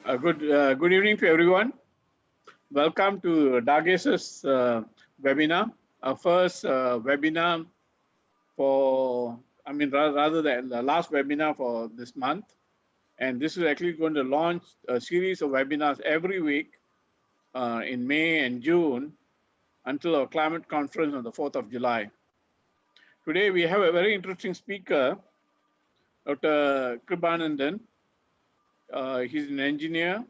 Good evening to everyone. Welcome to Dages's webinar, our first webinar for, rather than the last webinar for this month. And this is actually going to launch a series of webinars every week in May and June until our climate conference on the 4th of July. Today, we have a very interesting speaker, Dr. Kribanandan. He's an engineer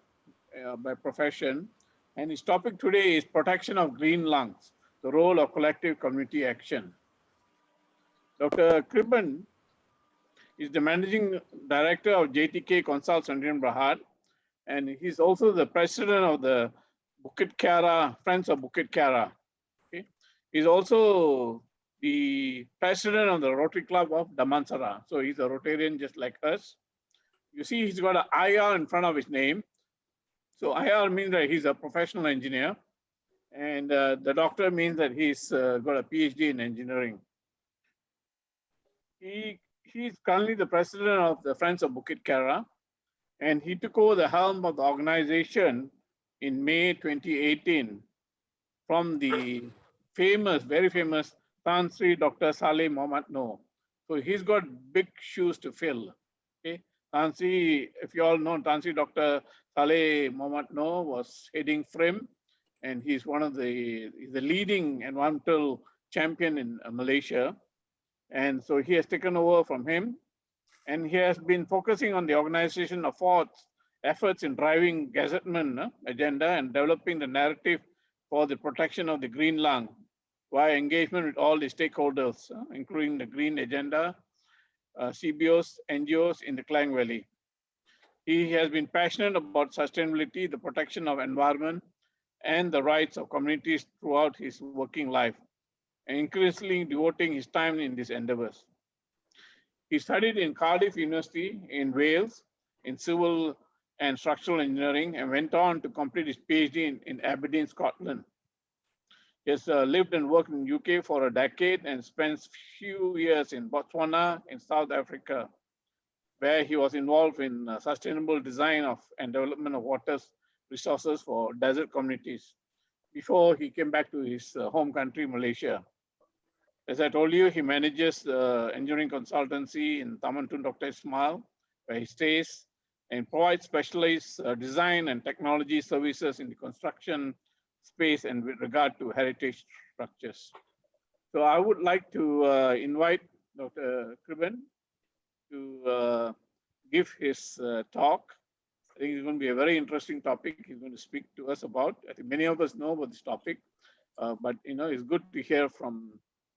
by profession, and his topic today is protection of green lungs, the role of collective community action. Dr. Kriban is the managing director of JTK Consults in Berhad, and he's also the president of the Bukit Kiara, Friends of Bukit Kiara. Okay? He's also the president of the Rotary Club of Damansara. So he's a Rotarian just like us. You see, he's got an IR in front of his name. So IR means that he's a professional engineer, and the doctor means that he's got a PhD in engineering. He's currently the president of the Friends of Bukit Kiara, and he took over the helm of the organization in May 2018 from the famous, very famous Tan Sri Dr. Saleh Mohammad Noor. So he's got big shoes to fill. Okay, Tan Sri, if you all know, Tan Sri Dr. Saleh Mohammad Noor was heading FRIM, and he's the leading environmental champion in Malaysia. And so he has taken over from him, and he has been focusing on the organization of efforts in driving gazettement agenda and developing the narrative for the protection of the green lung via engagement with all the stakeholders, including the green agenda, CBOs, NGOs in the Klang Valley. He has been passionate about sustainability, the protection of environment, and the rights of communities throughout his working life, and increasingly devoting his time in these endeavors. He studied in Cardiff University in Wales in civil and structural engineering and went on to complete his PhD in Aberdeen, Scotland. He has lived and worked in UK for a decade and spent few years in Botswana in South Africa, where he was involved in sustainable design of and development of water resources for desert communities before he came back to his home country, Malaysia. As I told you, he manages engineering consultancy in Taman Dr. Ismail, where he stays, and provides specialized design and technology services in the construction space and with regard to heritage structures. So I would like to invite Dr. Kriban to give his talk. I think it's going to be a very interesting topic he's going to speak to us about. I think many of us know about this topic, but it's good to hear from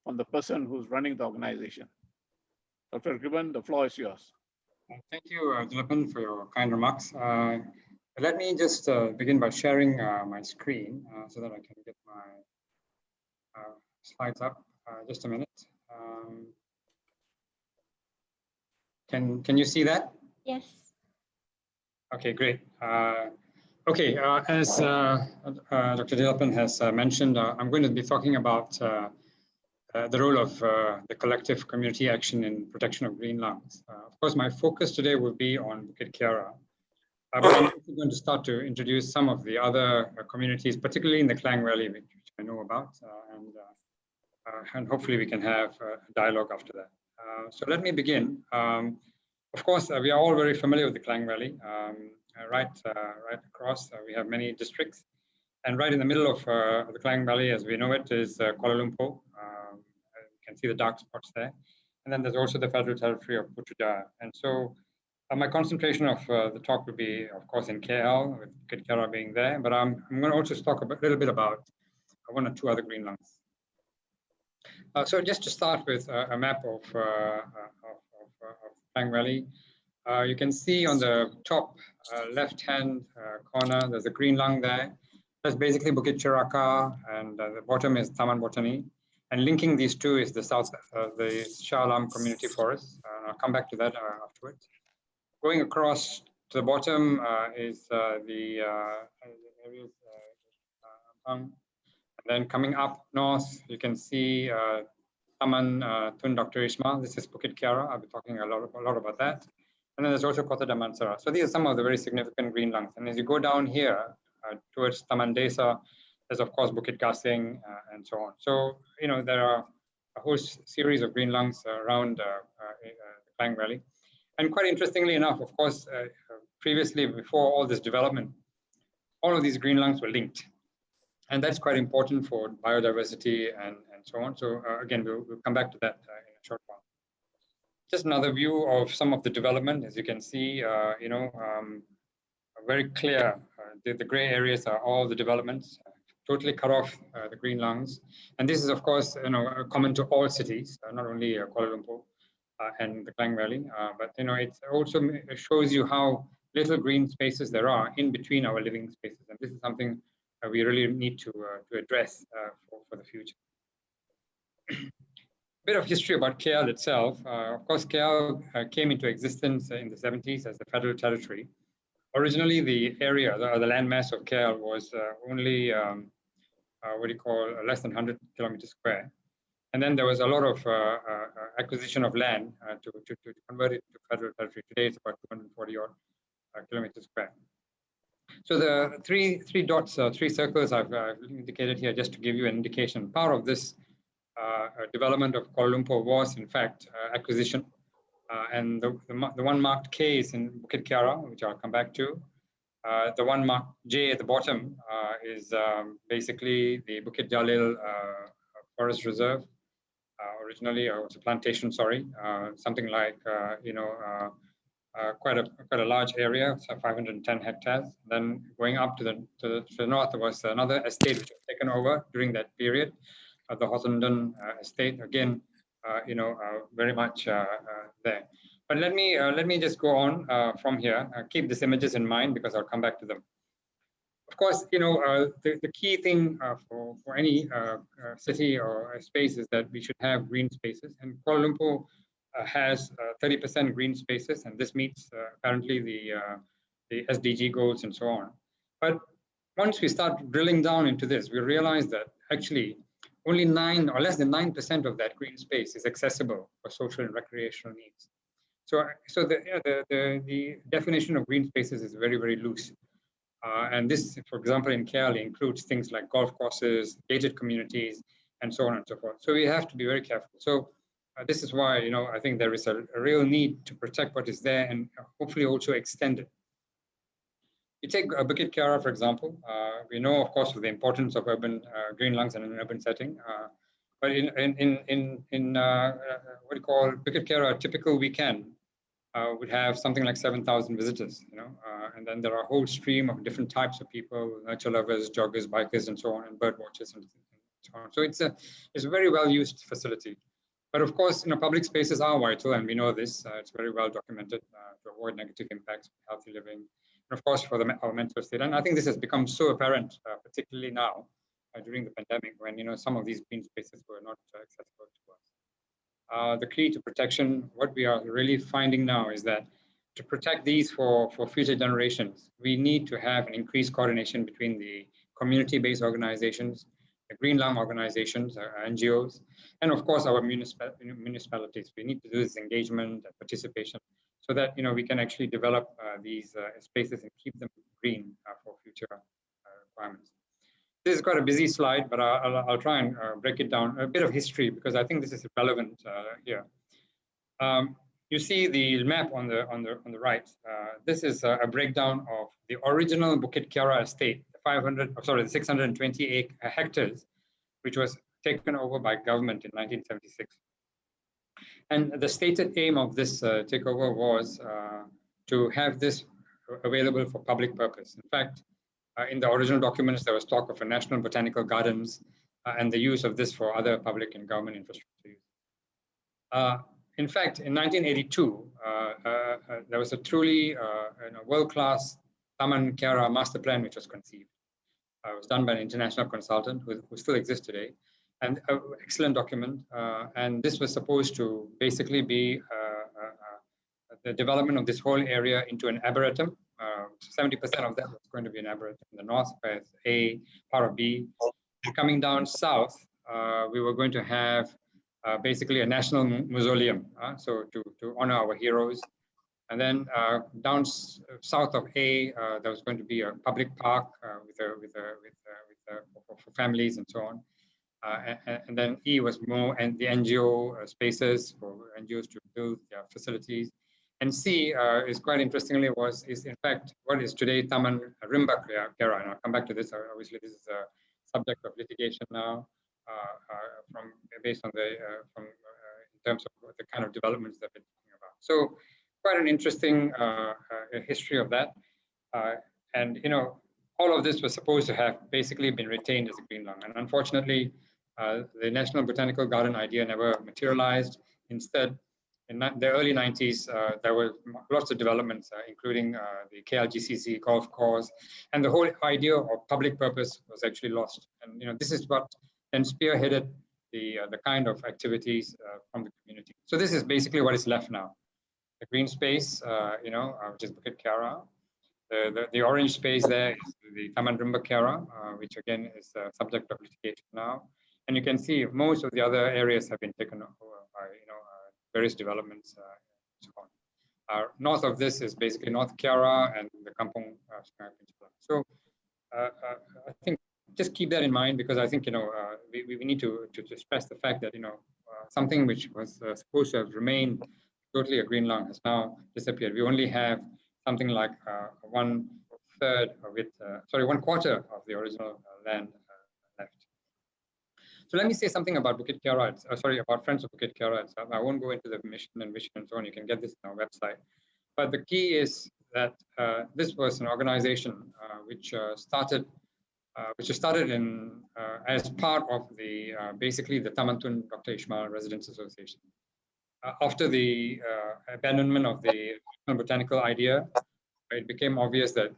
the person who's running the organization. Dr. Kriban, the floor is yours. Thank you, Dilapan, for your kind remarks. Let me just begin by sharing my screen so that I can get my slides up. Just a minute. Can you see that? Yes. Okay, great. Okay, as Dr. Dilapan has mentioned, I'm going to be talking about the role of the collective community action in protection of green lungs. Of course, my focus today will be on Bukit Kiara, but I'm also going to start to introduce some of the other communities, particularly in the Klang Valley, which I know about, and hopefully we can have a dialogue after that. So let me begin. Of course, we are all very familiar with the Klang Valley. Right across, we have many districts, and right in the middle of the Klang Valley, as we know it, is Kuala Lumpur. You can see the dark spots there. And then there's also the Federal Territory of Putrajaya. And so my concentration of the talk will be, of course, in KL, with Bukit Kiara being there, but I'm going to also talk a little bit about one or two other green lungs. So just to start with a map of Klang Valley, you can see on the top left-hand corner, there's a green lung there. That's basically Bukit Cheraka, and the bottom is Taman Botani. And linking these two is the the Shah Alam Community Forest. I'll come back to that afterwards. Going across to the bottom is the areas, and then coming up north, you can see Taman Dr. Ismail. This is Bukit Kiara. I'll be talking a lot about that. And then there's also Kota Damansara. So these are some of the very significant green lungs. And as you go down here towards Taman, there's of course Bukit Gasing and so on. So, there are a whole series of green lungs around the Klang Valley. And quite interestingly enough, of course, previously, before all this development, all of these green lungs were linked. And that's quite important for biodiversity and so on. So again, we'll come back to that in a short while. Just another view of some of the development. As you can see, very clear. The gray areas are all the developments, totally cut off the green lungs. And this is, of course, common to all cities, not only Kuala Lumpur and the Klang Valley, but it also shows you how little green spaces there are in between our living spaces. And this is something we really need to address for the future. Bit of history about KL itself. Of course, KL came into existence in the 70s as a federal territory. Originally, the area, the landmass of KL was only, less than 100 kilometers square. And then there was a lot of acquisition of land to convert it to federal territory. Today, it's about 240 odd kilometers square. So the three dots, three circles I've indicated here just to give you an indication. Part of this development of Kuala Lumpur was, in fact, acquisition. And the one marked K is in Bukit Kiara, which I'll come back to. The one marked J at the bottom is basically the Bukit Jalil Forest Reserve. Originally, it was a plantation, sorry, something like, quite a large area, so 510 hectares. Then going up to the north, there was another estate which was taken over during that period, the Hossenden estate. Again, very much there. But let me just go on from here. Keep these images in mind because I'll come back to them. Of course, the key thing for any city or space is that we should have green spaces. And Kuala Lumpur has 30% green spaces, and this meets apparently the SDG goals and so on. But once we start drilling down into this, we realize that actually only 9 or less than 9% of that green space is accessible for social and recreational needs. So the definition of green spaces is very, very loose. And this, for example, in KL includes things like golf courses, gated communities, and so on and so forth. So we have to be very careful. So this is why, I think there is a real need to protect what is there and hopefully also extend it. You take Bukit Kiara, for example. We know, of course, the importance of urban green lungs in an urban setting. But in what you call Bukit Kiara, a typical weekend would have something like 7,000 visitors, and then there are a whole stream of different types of people, nature lovers, joggers, bikers, and so on, and bird watchers, and so on. So it's a very well-used facility. But of course, public spaces are vital, and we know this. It's very well documented to avoid negative impacts of healthy living, and of course for our mental state. And I think this has become so apparent, particularly now during the pandemic, when some of these green spaces were not accessible to us. The key to protection, what we are really finding now is that to protect these for future generations, we need to have an increased coordination between the community-based organizations, the green lung organizations, NGOs, and of course our municipalities. We need to do this engagement and participation so that we can actually develop these spaces and keep them green for future requirements. This is quite a busy slide, but I'll try and break it down. A bit of history, because I think this is relevant here. You see the map on the right. This is a breakdown of the original Bukit Kiara estate, the 628 hectares, which was taken over by government in 1976. And the stated aim of this takeover was to have this available for public purpose. In fact, in the original documents, there was talk of a national botanical gardens and the use of this for other public and government infrastructure use. In fact, in 1982, there was a truly world-class Taman Kiara master plan which was conceived. It was done by an international consultant who still exists today, and an excellent document. And this was supposed to basically be the development of this whole area into an arboretum. 70% of that was going to be an arboretum in the north, where it's A, part of B. Coming down south, we were going to have basically a national mausoleum, so to honor our heroes. And then down south of A, there was going to be a public park for families and so on. And then E was more and the NGO spaces for NGOs to build their facilities. And C is quite interestingly is in fact what is today Taman Rimba Kerat. And I'll come back to this. Obviously, this is a subject of litigation now, based on the in terms of the kind of developments that we're talking about. So quite an interesting history of that. And all of this was supposed to have basically been retained as a green lung, and unfortunately, the National Botanical Garden idea never materialized. Instead, in the early 90s, there were lots of developments, including the KLGCC golf course, and the whole idea of public purpose was actually lost. And this is what then spearheaded the kind of activities from the community. So this is basically what is left now. The green space, which is Bukit Kiara. The orange space there is the Taman Rimba Kerat, which again is a subject of litigation now. And you can see most of the other areas have been taken over by various developments and so on. North of this is basically North Kiara and the Kampung Peninsula. So I think just keep that in mind, because I think we need to stress the fact that something which was supposed to have remained totally a green lung has now disappeared. We only have something like 1/3 of it, 1/4 of the original land left. So let me say something about Bukit Kiara, about Friends of Bukit Kiara itself. I won't go into the mission and vision and so on. You can get this on our website. But the key is that this was an organization which started as part of the basically the Taman Dr. Ismail Residents Association. After the abandonment of the botanical idea, it became obvious that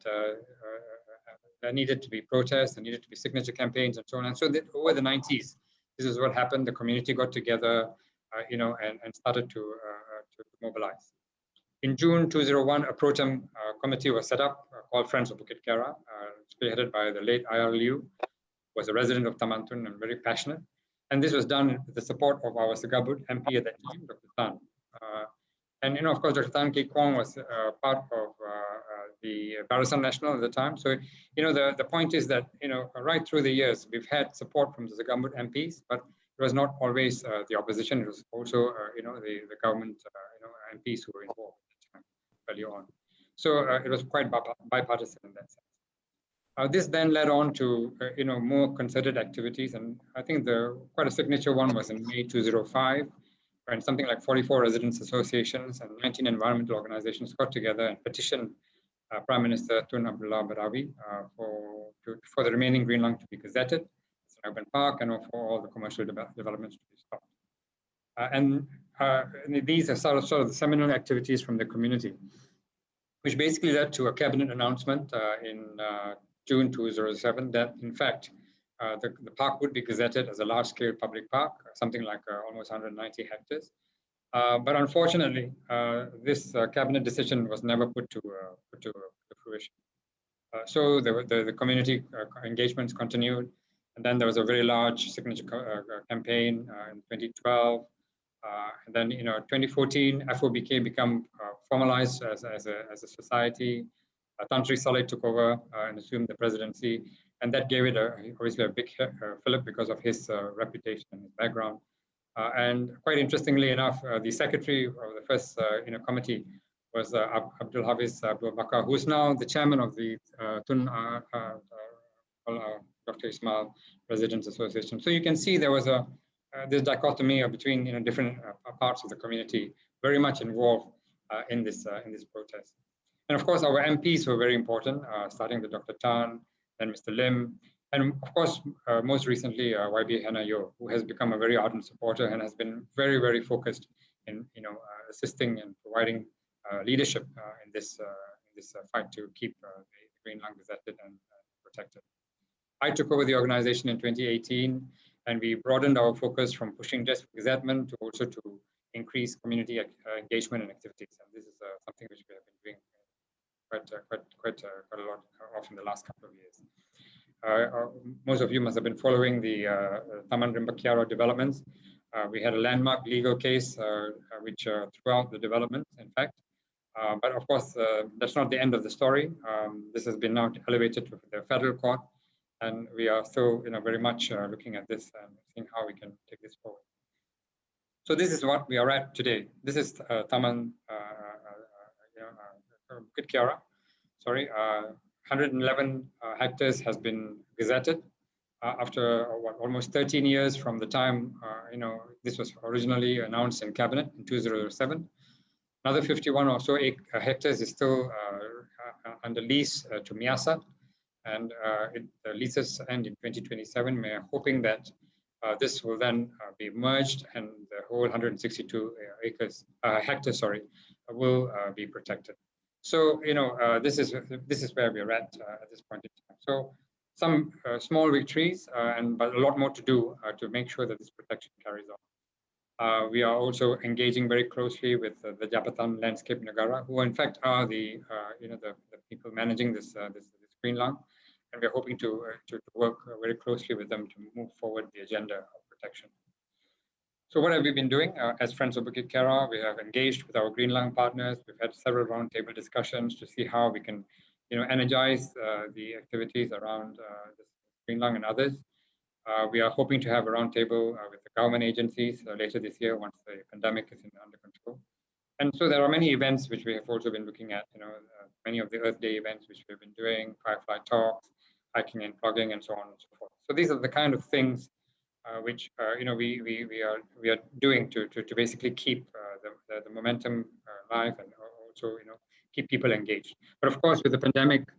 there needed to be protests, there needed to be signature campaigns, and so on. And so that over the 90s, this is what happened. The community got together, and started to mobilize. In June 2001, a pro-tem committee was set up called Friends of Bukit Kiara, spearheaded by the late Ir Liu, who was a resident of Taman Tun and very passionate. And this was done with the support of our Segabut MP at that time, Dr. Tan. And of course, Dr. Tan Ki Kwong was part of the Barisan Nasional at the time. So, the point is that, right through the years, we've had support from the Segabut MPs, but it was not always the opposition. It was also, the government, MPs who were involved at the time, early on. So it was quite bipartisan in that sense. This then led on to more concerted activities, and I think quite a signature one was in May 2005, when something like 44 residents associations and 19 environmental organizations got together and petitioned Prime Minister Tun Abdullah Badawi for the remaining green lung to be gazetted as an urban park, and for all the commercial developments to be stopped. And these are sort of the seminal activities from the community, which basically led to a cabinet announcement in June 2007 that, in fact, the park would be gazetted as a large-scale public park, something like almost 190 hectares. But unfortunately, this cabinet decision was never put to fruition. So the community engagements continued, and then there was a very large signature campaign in 2012. And then, 2014, FOBK became formalized as a society. Tan Sri Saleh took over and assumed the presidency, and that gave it obviously a big fillip because of his reputation and his background. And quite interestingly enough, the secretary of the first committee was Abdul Hafiz Abdul Bakar, who is now the chairman of the Tun Dr. Ismail Residents Association. So you can see there was this dichotomy between different parts of the community very much involved in this protest. And of course, our MPs were very important, starting with Dr. Tan, then Mr. Lim, and of course, most recently, YB Hannah Yo, who has become a very ardent supporter and has been very, very focused in assisting and providing leadership in this fight to keep the green lung gazetted and protected. I took over the organization in 2018, and we broadened our focus from pushing just gazettement to also to increase community engagement and activities. And this is something which we have been doing quite a lot of in the last couple of years. Most of you must have been following the Taman Rimba Kiara developments. We had a landmark legal case which throughout the development, in fact, But of course, that's not the end of the story. This has been now elevated to the federal court, and we are still, very much looking at this and seeing how we can take this forward. So this is what we are at today. This is Taman, Bukit Kiara. Sorry, 111 hectares has been gazetted after almost 13 years from the time this was originally announced in cabinet in 2007. Another 51 or so hectares is still under lease to Miasa, and the leases end in 2027. We are hoping that this will then be merged, and the whole 162 hectares, will be protected. So this is where we are at this point in time. So some small victories, but a lot more to do to make sure that this protection carries on. We are also engaging very closely with the Jabatan Landscape Negara, who in fact are the people managing this green lung, and we're hoping to work very closely with them to move forward the agenda of protection. So what have we been doing as Friends of Bukit Kiara? We have engaged with our green lung partners. We've had several roundtable discussions to see how we can energize the activities around this green lung and others. We are hoping to have a roundtable with the government agencies later this year once the pandemic is under control. And so there are many events which we have also been looking at, many of the Earth Day events which we've been doing, Firefly talks, hiking and plugging, and so on and so forth. So these are the kind of things which we are doing to basically keep the momentum alive, and also keep people engaged. But of course, with the pandemic,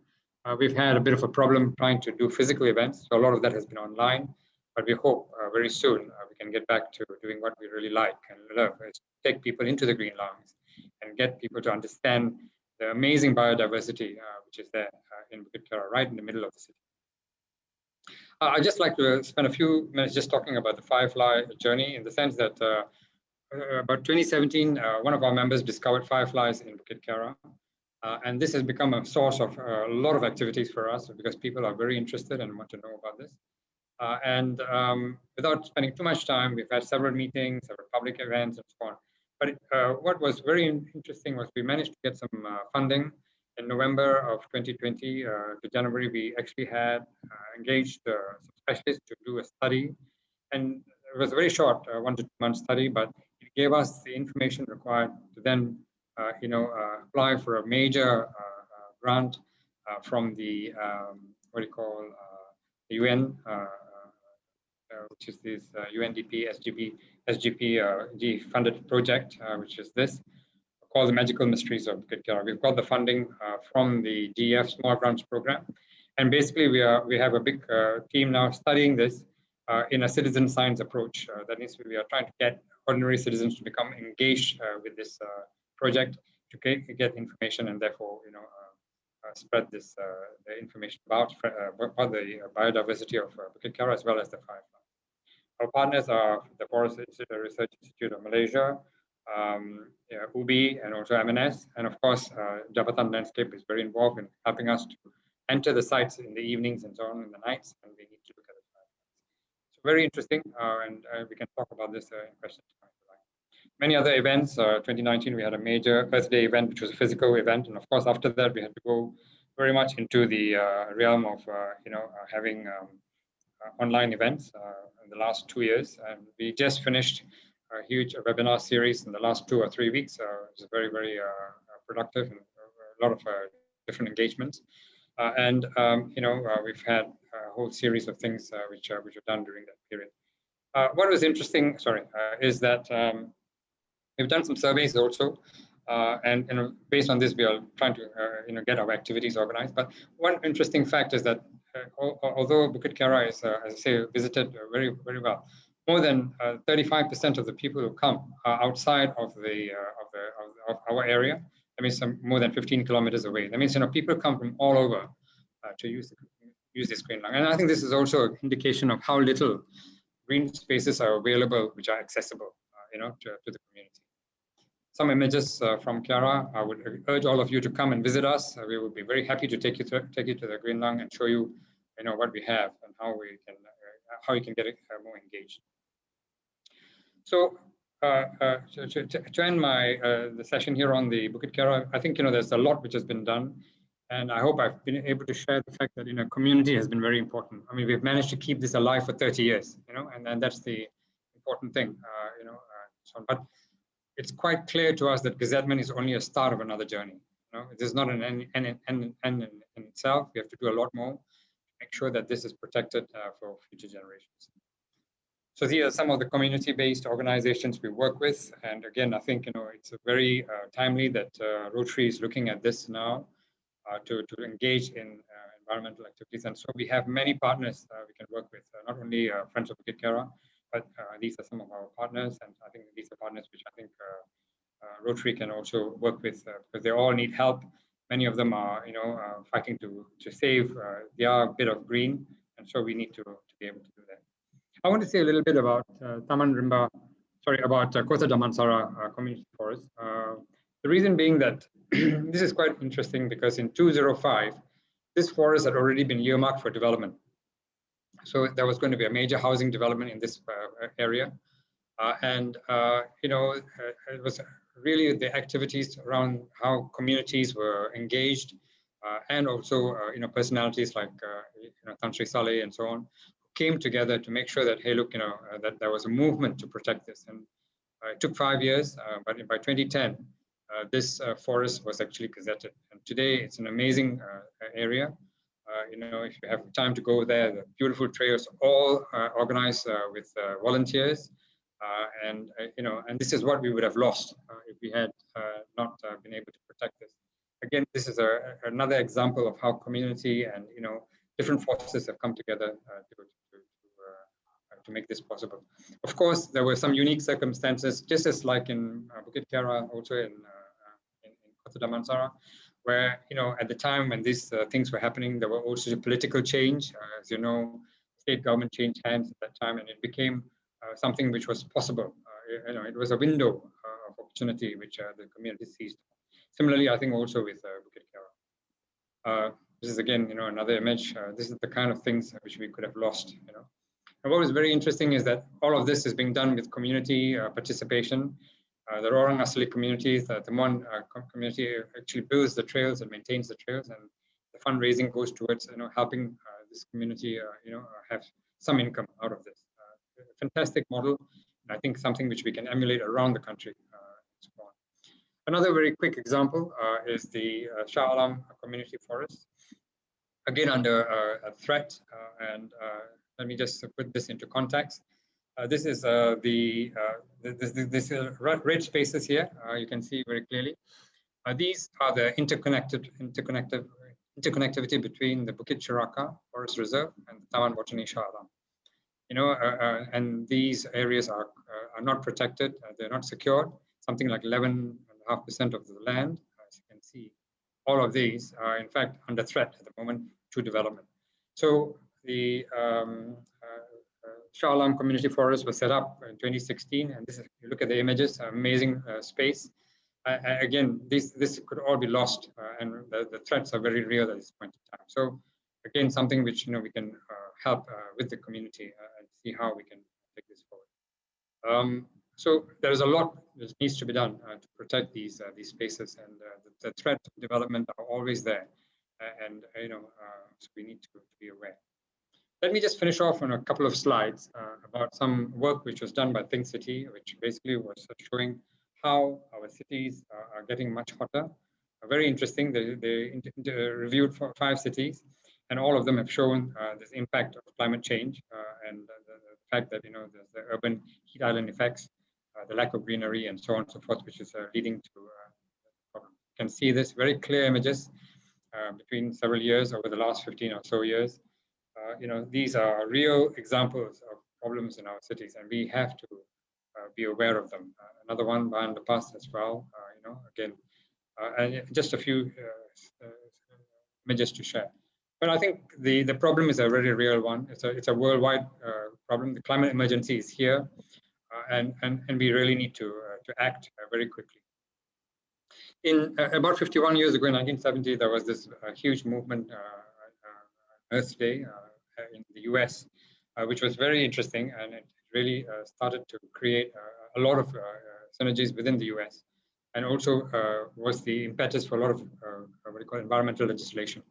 we've had a bit of a problem trying to do physical events. So a lot of that has been online, but we hope very soon we can get back to doing what we really like and love, is take people into the green lungs and get people to understand the amazing biodiversity which is there in Bukit Kiara, right in the middle of the city. I'd just like to spend a few minutes just talking about the Firefly journey, in the sense that about 2017, one of our members discovered fireflies in Bukit Kiara. And this has become a source of a lot of activities for us, because people are very interested and want to know about this. Without spending too much time, we've had several meetings, several public events, and so on. But what was very interesting was we managed to get some funding. In November of 2020 to January, we actually had engaged some specialists to do a study. And it was a very short 1 to 2 month study, but it gave us the information required to then apply for a major grant from the the UN, which is this UNDP SGP funded project, which is this, called the Magical Mysteries of Bukit Kiara. We've got the funding from the GEF Small Grants Program, and basically we have a big team now studying this in a citizen science approach. That means we are trying to get ordinary citizens to become engaged with this project, to get information, and therefore spread this the information about the biodiversity of Bukit Kiara, as well as the firefly. Our partners are the Forest Research Institute of Malaysia, UBI, and also MNS, and of course Jabatan Landscape is very involved in helping us to enter the sites in the evenings and so on in the nights, and we need to look at it. So very interesting, and we can talk about this in questions. Many other events. 2019 we had a major Earth Day event, which was a physical event, and of course after that we had to go very much into the realm of having online events in the last 2 years, and we just finished a huge webinar series in the last 2 or 3 weeks. It was very, very productive, and a lot of different engagements. We've had a whole series of things which were done during that period. What was interesting, is that we've done some surveys also, and based on this, we are trying to get our activities organized. But one interesting fact is that although Bukit Kiara is, as I say, visited very, very well, more than 35% of the people who come are outside of our area. That means more than 15 kilometers away. That means people come from all over to use this green lung. And I think this is also an indication of how little green spaces are available, which are accessible, to the community. Some images from Kiara. I would urge all of you to come and visit us. We would be very happy to take you to the green lung and show you, what we have and how you can get more engaged. So to end my the session here on the Bukit Kiara, I think there's a lot which has been done, and I hope I've been able to share the fact that community has been very important. I mean, we've managed to keep this alive for 30 years, and that's the important thing, but it's quite clear to us that gazettement is only a start of another journey. It is not an end in itself. We have to do a lot more to make sure that this is protected for future generations. So these are some of the community-based organizations we work with. And again, I think it's a very timely that Rotary is looking at this now to engage in environmental activities. And so we have many partners we can work with, not only Friends of Bukit Kiara, but these are some of our partners. And I think these are partners which I think Rotary can also work with because they all need help. Many of them are fighting to save their bit of green. And so we need to be able to do that. I want to say a little bit about Taman Rimba, about Kota Damansara Community Forest. The reason being that this is quite interesting because in 2005, this forest had already been earmarked for development. So there was going to be a major housing development in this area. It was really the activities around how communities were engaged and also, personalities like, Tan Sri Saleh and so on, came together to make sure that, hey, look, that there was a movement to protect this. And it took 5 years, but by 2010, this forest was actually gazetted. And today it's an amazing area. If you have time to go there, the beautiful trails, all organized with volunteers. And this is what we would have lost if we had not been able to protect this. Again, this is another example of how community and different forces have come together to make this possible. Of course, there were some unique circumstances, just as like in Bukit Kiara, also in Kota Damansara, where at the time when these things were happening, there were also a political change. As you know, state government changed hands at that time, and it became something which was possible. It was a window of opportunity which the community seized. Similarly, I think also with Bukit Kiara. This is again, another image. This is the kind of things which we could have lost. And what was very interesting is that all of this is being done with community participation. The Orang Asli community, the Taman community actually builds the trails and maintains the trails, and the fundraising goes towards helping this community have some income out of this. Fantastic model, and I think something which we can emulate around the country. So on. Another very quick example is the Shah Alam Community Forest. Again, under a threat, and let me just put this into context. This is this red spaces here. You can see very clearly. These are the interconnectivity between the Bukit Chiraka Forest Reserve and the Taman Botani Shah Alam. And these areas are not protected. They're not secured. Something like 11.5% of the land, as you can see. All of these are, in fact, under threat at the moment to development. So the Shah Alam Community Forest was set up in 2016, and this is, you look at the images, amazing space. Again, this could all be lost, and the threats are very real at this point in time. So again, something which we can help with the community and see how we can take this forward. So there's a lot that needs to be done to protect these spaces, and the threat of development are always there, and so we need to be aware. Let me just finish off on a couple of slides about some work which was done by Think City, which basically was showing how our cities are getting much hotter. Very interesting. They reviewed 5 cities, and all of them have shown this impact of climate change and the fact that there's the urban heat island effects, the lack of greenery, and so on and so forth, which is leading to problem. You can see this very clear images between several years over the last 15 or so years. These are real examples of problems in our cities, and we have to be aware of them. Another one by underpass as well. Again, and just a few images to share. But I think the problem is a very real one. It's a worldwide problem. The climate emergency is here, and we really need to act very quickly. In about 51 years ago, in 1970, there was this huge movement, Earth Day, in the US, which was very interesting, and it really started to create a a lot of synergies within the US, and also was the impetus for a lot of what we call environmental legislation.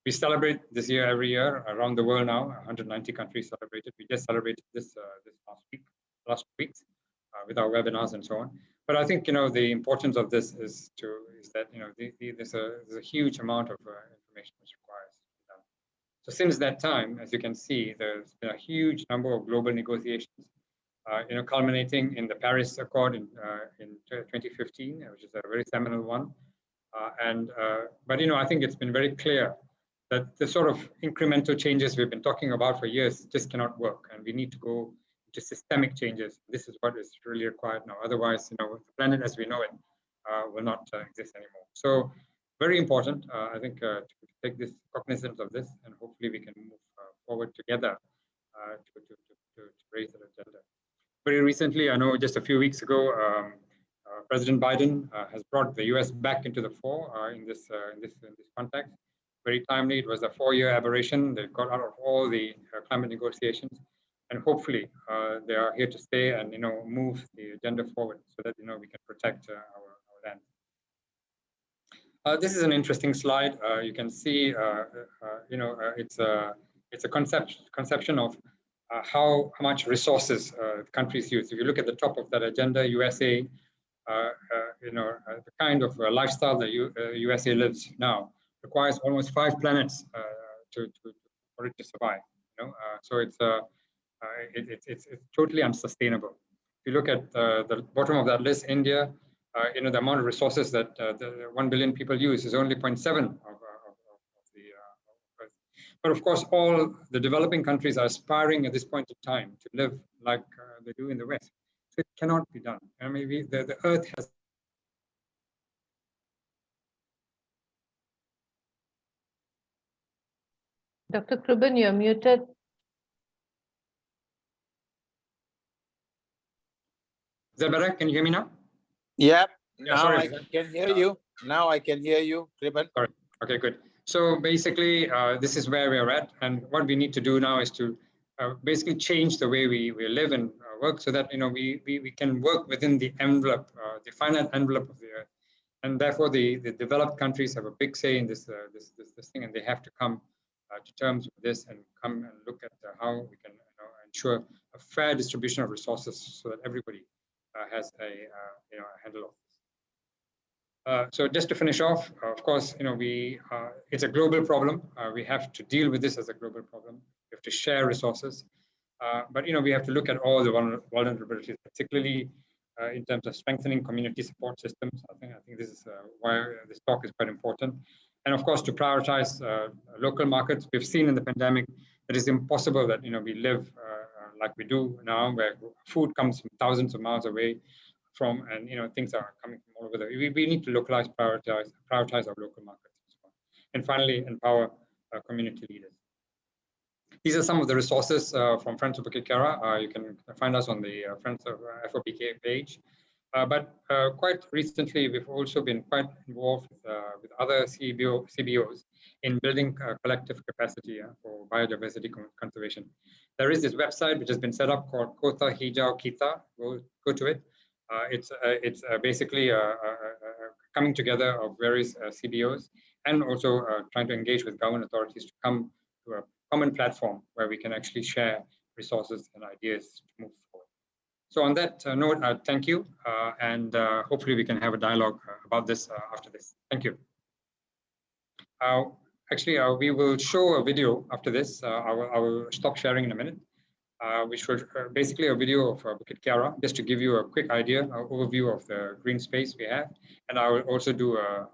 We celebrate this year every year around the world now. 190 countries celebrated. We just celebrated this last week with our webinars and so on. But I think the importance of this is that there's a huge amount of information which requires to be done. So since that time, as you can see, there's been a huge number of global negotiations, culminating in the Paris Accord in 2015, which is a very seminal one. But I think it's been very clear that the sort of incremental changes we've been talking about for years just cannot work, and we need to go to systemic changes. This is what is really required now. Otherwise, the planet as we know it will not exist anymore. So, very important, I think, to take this cognizance of this, and hopefully we can move forward together to raise that agenda. Very recently, I know just a few weeks ago, President Biden has brought the US back into the fore in this context. Very timely. It was a 4-year aberration. They got out of all the climate negotiations, and hopefully they are here to stay and move the agenda forward so that we can protect our land. This is an interesting slide. You can see, it's a conception of how much resources countries use. If you look at the top of that agenda, USA, the kind of lifestyle that USA lives now requires almost 5 planets for it to survive. So it's totally unsustainable. If you look at the bottom of that list, India, the amount of resources that the 1 billion people use is only 0.7 of the Earth. But of course, all the developing countries are aspiring at this point in time to live like they do in the West. So it cannot be done. I mean, the Earth has. Dr. Kriban, you're muted. Is that better? Can you hear me now? Yep. Yeah, Now sorry. I can hear you. Now I can hear you, Kriban. Sorry. Okay, good. So basically, this is where we're at, and what we need to do now is to basically change the way we live and work, so that we can work within the envelope, the finite envelope of the Earth, and therefore the developed countries have a big say in this thing, and they have to come to terms with this and come and look at how we can ensure a fair distribution of resources so that everybody has a handle of this. So just to finish off, of course, it's a global problem. We have to deal with this as a global problem. We have to share resources, but we have to look at all the vulnerabilities, particularly in terms of strengthening community support systems. I think this is why this talk is quite important. And of course, to prioritize local markets. We've seen in the pandemic that it's impossible that we live like we do now, where food comes from thousands of miles away from, and things are coming from all over the. We need to localize, prioritize our local markets as well. And finally, empower community leaders. These are some of the resources from Friends of Bukit Kiara. You can find us on the Friends of FOBK page. But quite recently, we've also been quite involved with other CBOs in building collective capacity for biodiversity conservation. There is this website which has been set up called Kota Hijau Kita. Go to it. It's basically a coming together of various CBOs, and also trying to engage with government authorities to come to a common platform where we can actually share resources and ideas to move forward. So on that note, thank you, and hopefully we can have a dialogue about this after this. Thank you. Actually, we will show a video after this. I will stop sharing in a minute, which was basically a video of Bukit Kiara, just to give you a quick idea, an overview of the green space we have. And I will also do a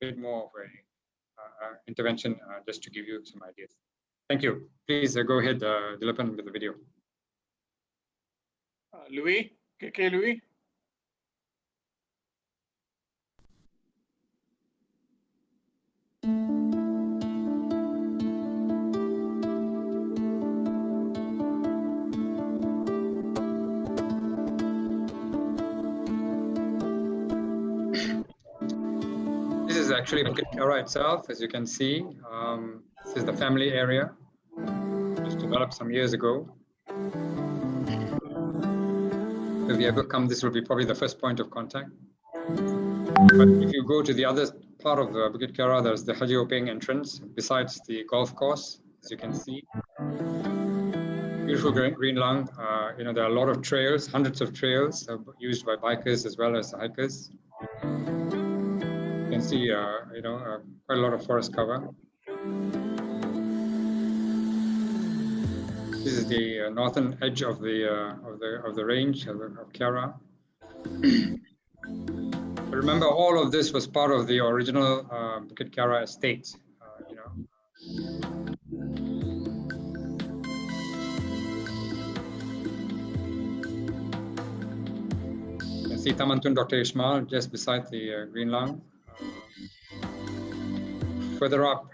bit more of an intervention just to give you some ideas. Thank you. Please go ahead, Dilapan, with the video. Louis, KK Louis. This is actually Bukit Kiara itself, as you can see. This is the family area. It was developed some years ago. If you ever come, this will be probably the first point of contact. But if you go to the other part of Bukit Kiara, there's the Haji Openg entrance, besides the golf course, as you can see. Beautiful green lung. There are a lot of trails, hundreds of trails used by bikers as well as hikers. You can see, quite a lot of forest cover. This is the northern edge of the range of Kiara. Remember, all of this was part of the original Bukit Kiara estate. You can see Taman Dr Ismail just beside the green lung. Further up,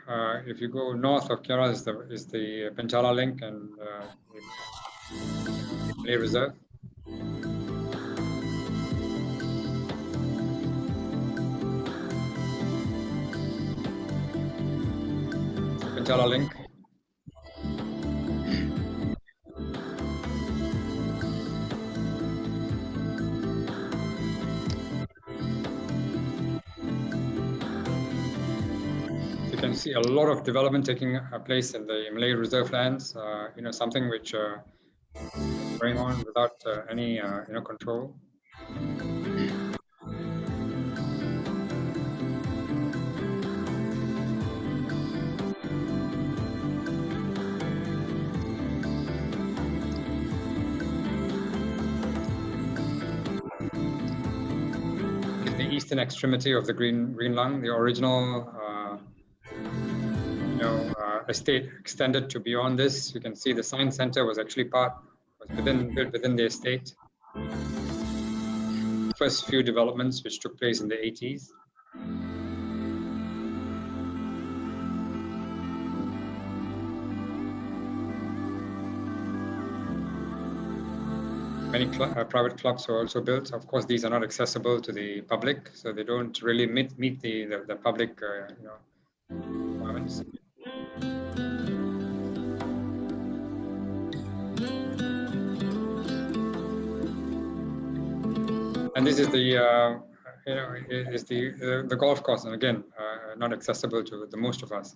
if you go north of Kiara, is the Penchala link and the Malay Reserve. Penchala link. You can see a lot of development taking place in the Malay Reserve lands. Something which going on without any control. The eastern extremity of the green lung, the original estate extended to beyond this. You can see the science center was actually built within the estate. First few developments which took place in the 80s. Many private clubs were also built. Of course, these are not accessible to the public, so they don't really meet the public requirements. And this is the the golf course, and again, not accessible to the most of us.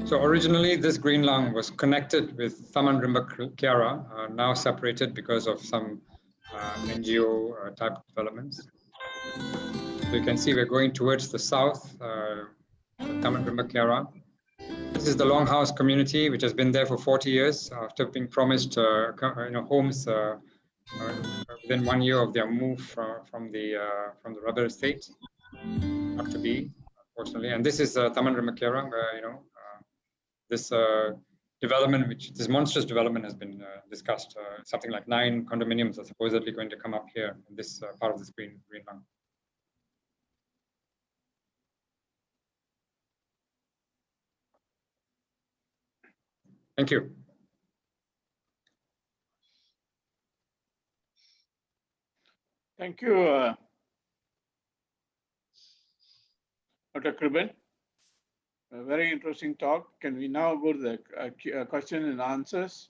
So originally, this green lung was connected with Taman Kiara, now separated because of some NGO type of developments. So you can see we're going towards the south, Taman Kiara. This is the Longhouse community, which has been there for 40 years after being promised homes within 1 year of their move from the rubber estate. Not to be, unfortunately. And this is Taman Kiara, where this development, this monstrous development, has been discussed. Something like 9 condominiums are supposedly going to come up here in this part of this green lung. Thank you. Thank you, Dr. Kriban. A very interesting talk. Can we now go to the question and answers?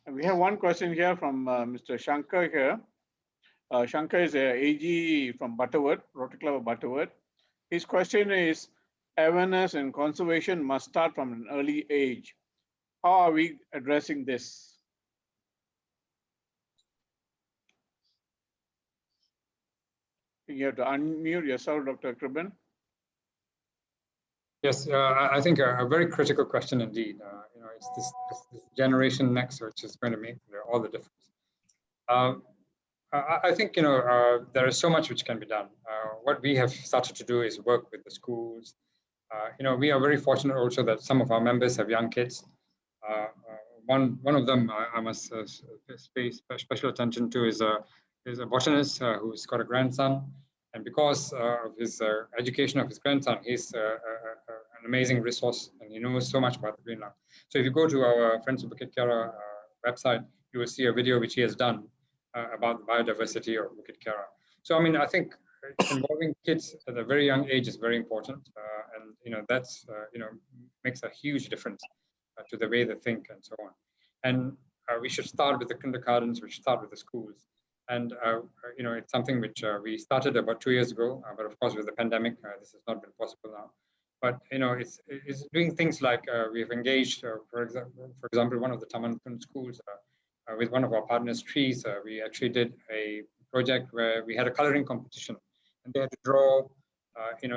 And we have one question here from Mr. Shankar here. Shankar is a AG from Butterworth, Rotary Club of Butterworth. His question is, awareness and conservation must start from an early age. How are we addressing this? You have to unmute yourself, Dr. Kriban. Yes, I think a very critical question indeed. It's this generation next which is going to make all the difference. I think there is so much which can be done. What we have started to do is work with the schools. We are very fortunate also that some of our members have young kids. One of them I must pay special attention to is a botanist who's got a grandson, and because of his education of his grandson, he's an amazing resource, and he knows so much about the green lung. So if you go to our Friends of Bukit Kiara website, you will see a video which he has done about the biodiversity of Bukit Kiara. So I mean, I think involving kids at a very young age is very important, and that's makes a huge difference to the way they think and so on. And we should start with the kindergartens. We should start with the schools. And it's something which we started about 2 years ago, but of course with the pandemic, this has not been possible now. But it's doing things like we've engaged, for example, one of the Taman schools with one of our partners, Trees. We actually did a project where we had a coloring competition, and they had to draw,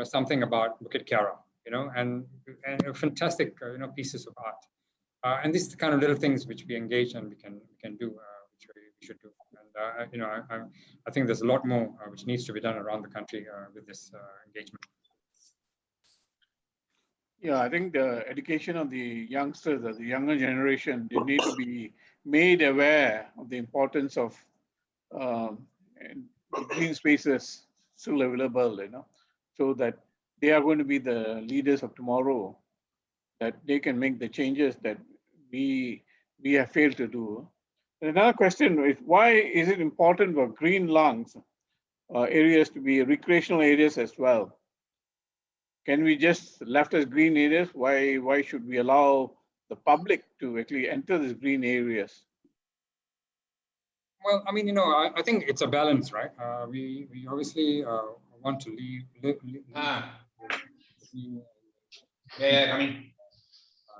something about Bukit Kiara, and fantastic, pieces of art. And this is the kind of little things which we engage and we can do, which we should do. And I think there's a lot more which needs to be done around the country with this engagement. Yeah, I think the education of the youngsters, the younger generation, they need to be made aware of the importance of green spaces still available, so that they are going to be the leaders of tomorrow, that they can make the changes that we have failed to do. And another question is, why is it important for green lungs areas to be recreational areas as well? Can we just left as green areas? Why should we allow the public to actually enter these green areas? Well, I mean, I think it's a balance, right? We obviously want to live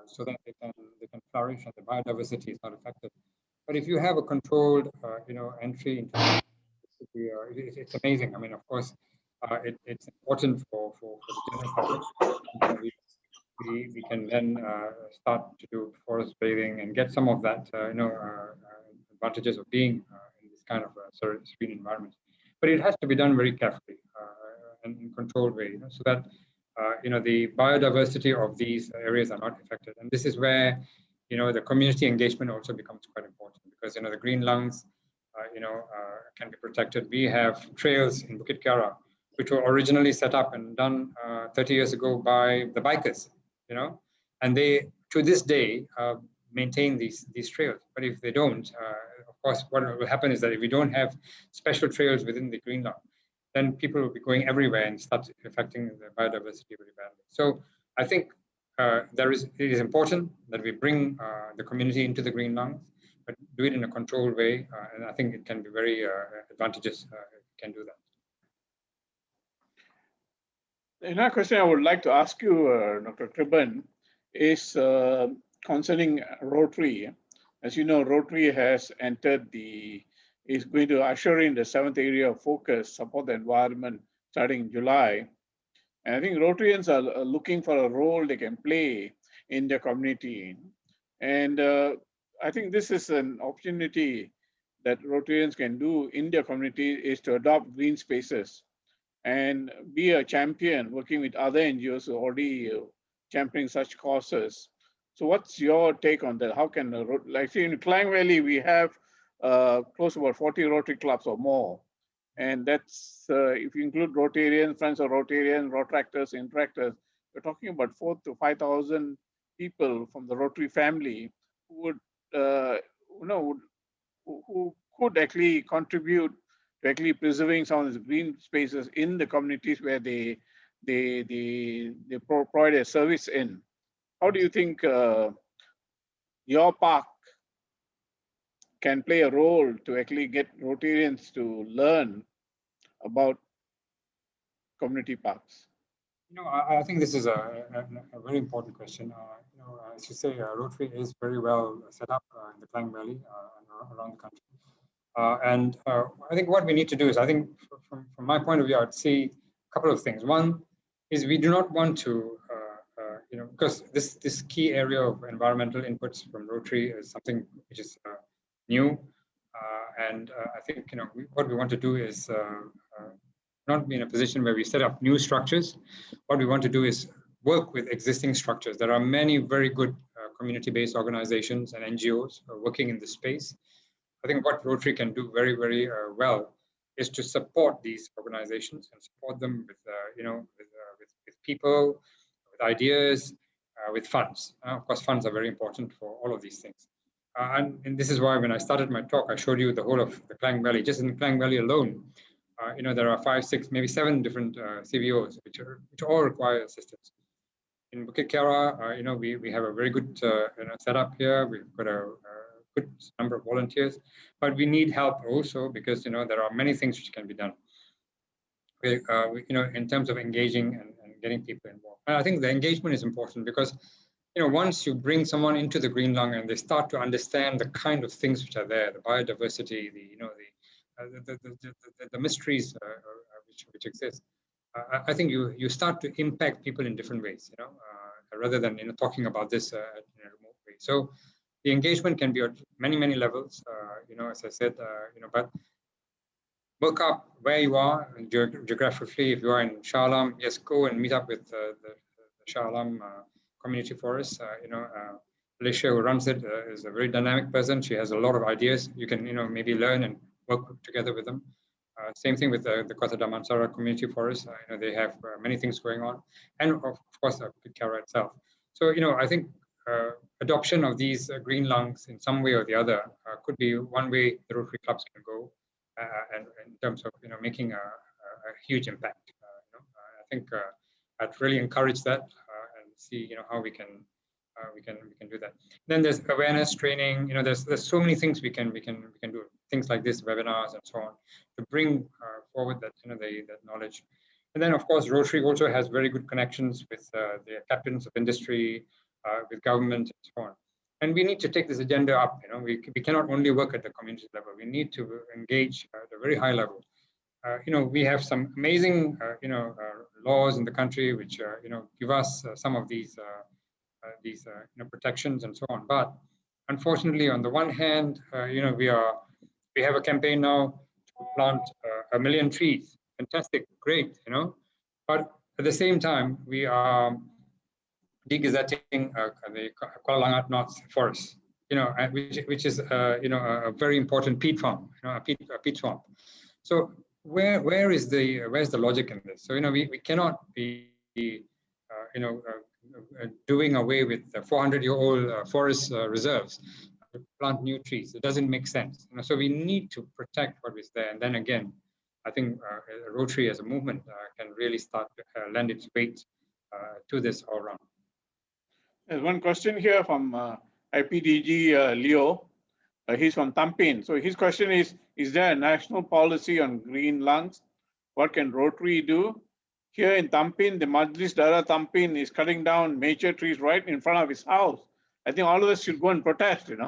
so that they can flourish and the biodiversity is not affected. But if you have a controlled, entry into the city, it's amazing. I mean, of course, it's important for the general public. We can then start to do forest bathing and get some of that, advantages of being in this kind of serene environment. But it has to be done very carefully and in controlled way, so that the biodiversity of these areas are not affected. And this is where the community engagement also becomes quite important, because the green lungs can be protected. We have trails in Bukit Kiara which were originally set up and done 30 years ago by the bikers, and they to this day maintain these trails. But if they don't, of course, what will happen is that if we don't have special trails within the green lung, then people will be going everywhere and start affecting the biodiversity very badly. So I think it is important that we bring the community into the green lungs, but do it in a controlled way. And I think it can be very advantageous if we can do that. Another question I would like to ask you, Dr. Kriban, is concerning Rotary. As you know, Rotary has is going to usher in the 7th area of focus, support the environment, starting in July. And I think Rotarians are looking for a role they can play in their community. And I think this is an opportunity that Rotarians can do in their community, is to adopt green spaces and be a champion working with other NGOs who are already championing such causes. So what's your take on that? How can, like in Klang Valley, we have close to about 40 Rotary clubs or more. And that's, if you include Rotarians, Friends of Rotarians, Rotractors, Interactors, we're talking about 4,000 to 5,000 people from the Rotary family who would, who could actually contribute to actually preserving some of these green spaces in the communities where they provide a service in. How do you think your park can play a role to actually get Rotarians to learn about community parks? I think this is a very important question. As you say, Rotary is very well set up in the Klang Valley and around the country. And I think what we need to do is, I think from my point of view, I'd see a couple of things. One is we do not want to, because this key area of environmental inputs from Rotary is something which is new. And I think, what we want to do is not be in a position where we set up new structures. What we want to do is work with existing structures. There are many very good community-based organizations and NGOs working in this space. I think what Rotary can do very, very well is to support these organizations and support them with, with people, with ideas, with funds. Of course, funds are very important for all of these things. And this is why when I started my talk, I showed you the whole of the Klang Valley. Just in the Klang Valley alone, there are 5, 6, maybe 7 different CVOs which all require assistance. In Bukit Kiara, we have a very good setup here. We've got a good number of volunteers, but we need help also because there are many things which can be done. In terms of engaging and getting people involved. And I think the engagement is important because once you bring someone into the green lung and they start to understand the kind of things which are there, the biodiversity, the mysteries which exist, I think you start to impact people in different ways, rather than talking about this in a remote way. So the engagement can be at many levels, as I said, but work up where you are geographically. If you are in Shah Alam, yes, go and meet up with the Shah Alam community forest. Alicia, who runs it, is a very dynamic person. She has a lot of ideas. You can maybe learn and work together with them. Same thing with the Kota Damansara community forest. They have many things going on, and of course, Kiara itself. So I think adoption of these green lungs in some way or the other could be one way the Rotary clubs can go, and in terms of making a huge impact. I think I'd really encourage that and see how we can do that. Then there's awareness training. There's so many things we can do. Things like this, webinars and so on, to bring forward that that knowledge. And then of course Rotary also has very good connections with the captains of industry, with government and so on. And we need to take this agenda up. We cannot only work at the community level. We need to engage at a very high level. We have some amazing laws in the country which give us some of these protections and so on. But unfortunately, on the one hand, we have a campaign now to plant 1 million trees. Fantastic, great, But at the same time, we are degazetting the Kuala Langat North Forest, which is a very important peat farm, a peat swamp. So where's the logic in this? So we cannot be doing away with the 400-year-old forest reserves to plant new trees. It doesn't make sense. So we need to protect what is there. And then again, I think Rotary as a movement can really start to lend its weight to this all around. There's one question here from IPDG Leo. He's from Tampin. So his question is there a national policy on green lungs? What can Rotary do? Here in Tampin, the Majlis Dara Tampin is cutting down mature trees right in front of his house. I think all of us should go and protest, In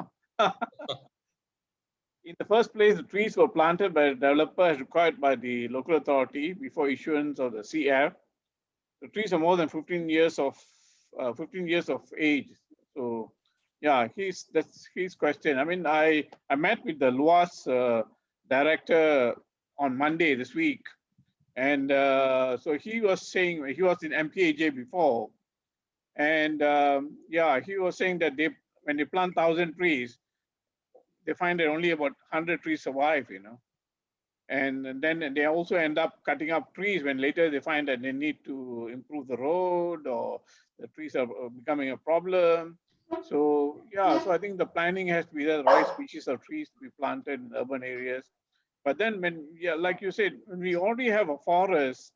the first place, the trees were planted by a developer as required by the local authority before issuance of the CF. The trees are more than 15 years of age. So yeah, that's his question. I mean, I met with the LUAS director on Monday this week. And so he was saying, he was in MPAJ before. And yeah, he was saying that when they plant 1,000 trees, they find that only about 100 trees survive, And then they also end up cutting up trees when later they find that they need to improve the road or the trees are becoming a problem. So yeah, so I think the planning has to be the right species of trees to be planted in urban areas. But then like you said, when we already have a forest,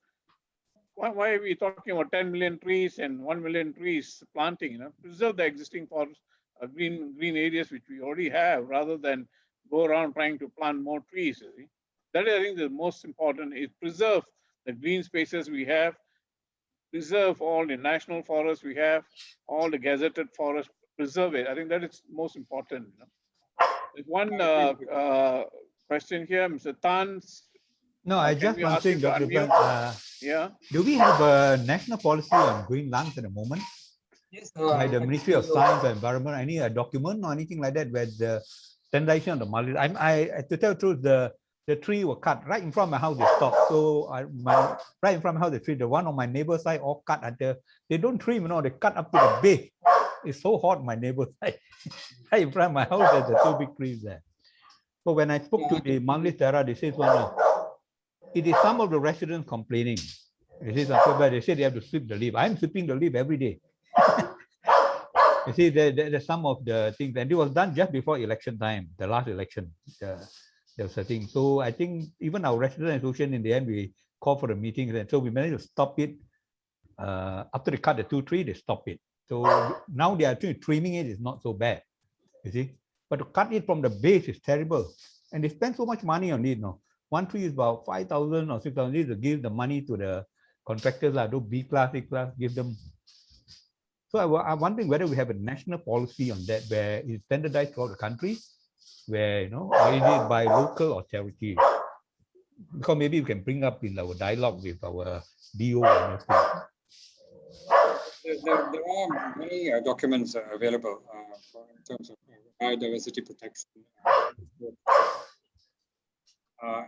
why are we talking about 10 million trees and 1 million trees planting? Preserve the existing forest, green areas which we already have, rather than go around trying to plant more trees. That is, I think, the most important is preserve the green spaces we have, preserve all the national forests we have, all the gazetted forests, preserve it. I think that is most important. There's one question here, Mr. Tan. No, I just want to say, Dr. Yeah. Do we have a national policy on green lungs at the moment? Yes. By the Ministry of Science and Environment, any document or anything like that where the standardization of the multi. To tell the truth, the tree was cut right in front of my house. They stopped. So right in front of my house, the tree, the one on my neighbor's side, all cut until they don't trim. They cut up to the base. It's so hot, my neighbor's side. Right in front of my house, there's the 2 big trees there. So when I spoke to the Majlis Dara, they said, well, no. It is some of the residents complaining. They say they have to sweep the leaf. I'm sweeping the leaf every day. You see, there's some of the things, and it was done just before election time, the last election. they're setting. So I think even our resident association in the end, we called for the meetings, and so we managed to stop it. After they cut the 2 tree, they stop it. So now they are actually trimming it is not so bad, you see. But to cut it from the base is terrible, and they spend so much money on it. No, 1 tree is about 5,000 or 6,000 to give the money to the contractors. Do B class, A class, give them. So I'm wondering whether we have a national policy on that, where it's standardized throughout the country, where or is it by local or charity? Because maybe we can bring up in our dialogue with our DO and everything. There are many documents available in terms of biodiversity protection.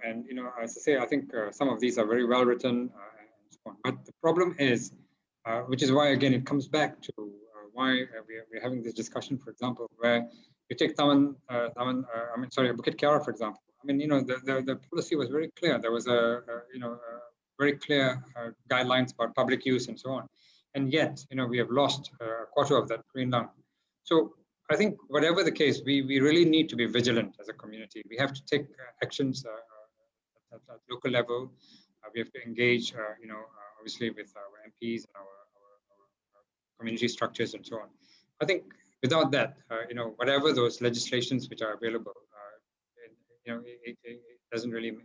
And as I say, I think some of these are very well written and so on. But the problem is, which is why again it comes back to why we're having this discussion. For example, where you take Taman, Bukit Kiara, for example. I mean, the policy was very clear. There was a very clear guidelines about public use and so on. And yet, we have lost a quarter of that green lung. So I think whatever the case, we really need to be vigilant as a community. We have to take actions at local level. We have to engage, obviously with our MPs and our community structures and so on. I think without that, whatever those legislations which are available, it doesn't really,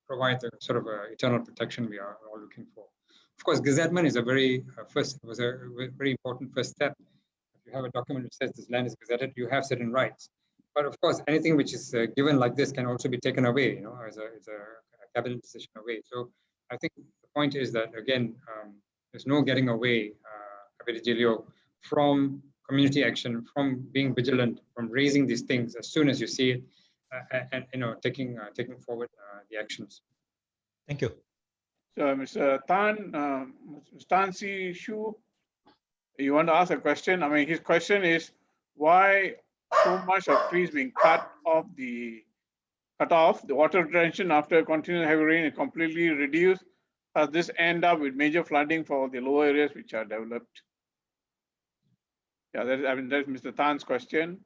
provide the sort of eternal protection we are all looking for. Of course, gazettement is a very very important first step. If you have a document which says this land is gazetted, you have certain rights. But of course, anything which is given like this can also be taken away, as a cabinet decision away. So I think the point is that, again, there's no getting away, from community action, from being vigilant, from raising these things as soon as you see it, and taking forward the actions. Thank you. So, Mr. Tan Si Shu, you want to ask a question? I mean, his question is why so much of trees being cut off. The water retention after continuous heavy rain is completely reduced. Does this end up with major flooding for the lower areas which are developed? Yeah, that's Mr. Tan's question.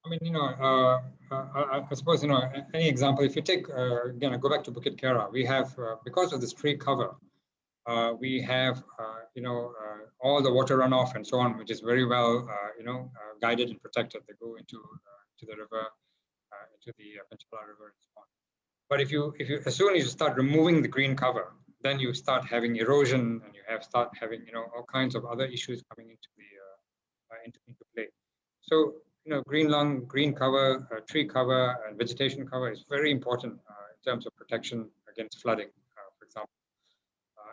I mean, I suppose, any example, if you take, again, I go back to Bukit Kiara, we have, because of this tree cover, we have, all the water runoff and so on, which is very well, guided and protected. They go into the river, into the Penchala River and so on. But if you, as soon as you start removing the green cover, then you start having erosion, and you start having, all kinds of other issues coming into the into play. So, green lung, green cover, tree cover, and vegetation cover is very important in terms of protection against flooding, for example.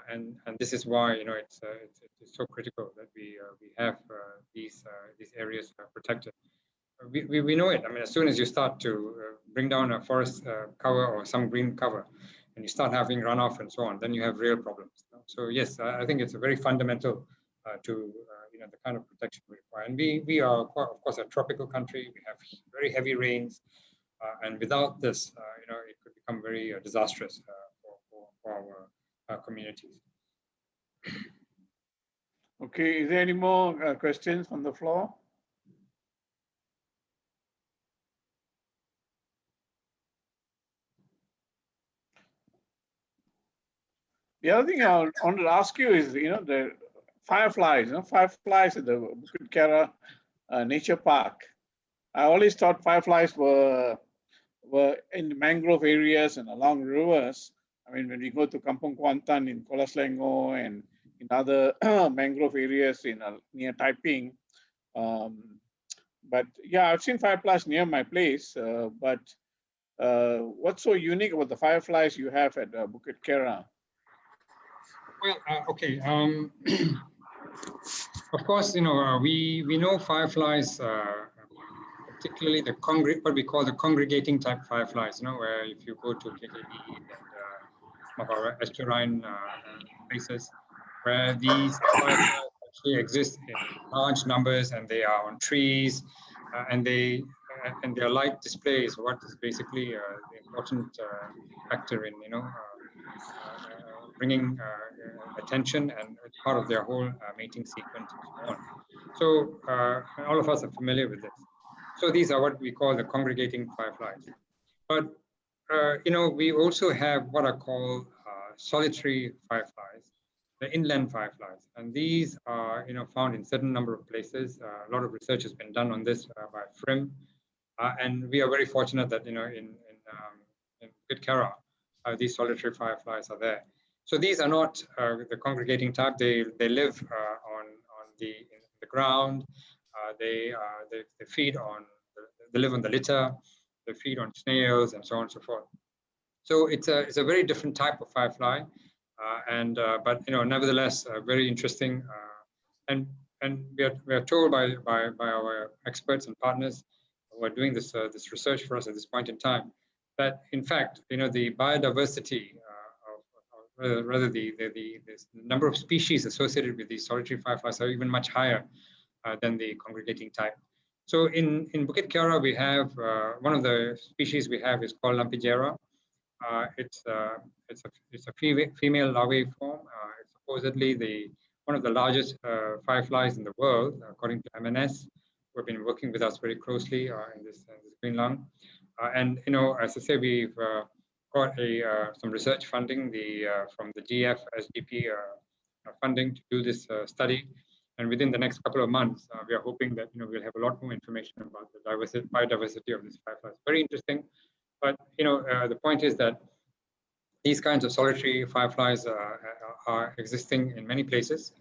And this is why it's so critical that we have these areas protected. We know it. I mean, as soon as you start to bring down a forest cover or some green cover, and you start having runoff and so on, then you have real problems. So yes, I think it's a very fundamental to the kind of protection we require. And we are, of course, a tropical country. We have very heavy rains, and without this, it could become very disastrous for our communities. Okay, is there any more questions on the floor? The other thing I wanted to ask you is, the fireflies, fireflies at the Bukit Kiara Nature Park. I always thought fireflies were in the mangrove areas and along rivers. I mean, when we go to Kampung Kuantan in Kuala Selangor and in other mangrove areas near Taiping. But yeah, I've seen fireflies near my place. But what's so unique about the fireflies you have at Bukit Kiara? Well, okay. Of course, we know fireflies, particularly what we call the congregating type fireflies. Where if you go to KKB and some of our estuarine places, where these fireflies actually exist in large numbers, and they are on trees, and their light display is what is basically the important factor in bringing attention, and it's part of their whole mating sequence and so on. So all of us are familiar with this. So these are what we call the congregating fireflies. But we also have what are called solitary fireflies, the inland fireflies, and these are found in certain number of places. A lot of research has been done on this by FRIM, and we are very fortunate that in Bukit Kerat, these solitary fireflies are there. So these are not the congregating type. They live on in the ground. They feed on. They live on the litter. They feed on snails and so on and so forth. So it's a very different type of firefly, but nevertheless very interesting. And we are told by our experts and partners who are doing this research for us at this point in time that in fact the biodiversity rather the number of species associated with these solitary fireflies are even much higher than the congregating type. So in Bukit Kiara, we have one of the species we have is called Lampigera. It's a female larvae form. It's supposedly one of the largest fireflies in the world, according to MNS, who have been working with us very closely in this green lung. And as I say, we've got some research funding from the GF SDP funding to do this study. And within the next couple of months, we are hoping that we'll have a lot more information about the biodiversity of this fireflies. Very interesting. But the point is that these kinds of solitary fireflies are existing in many places,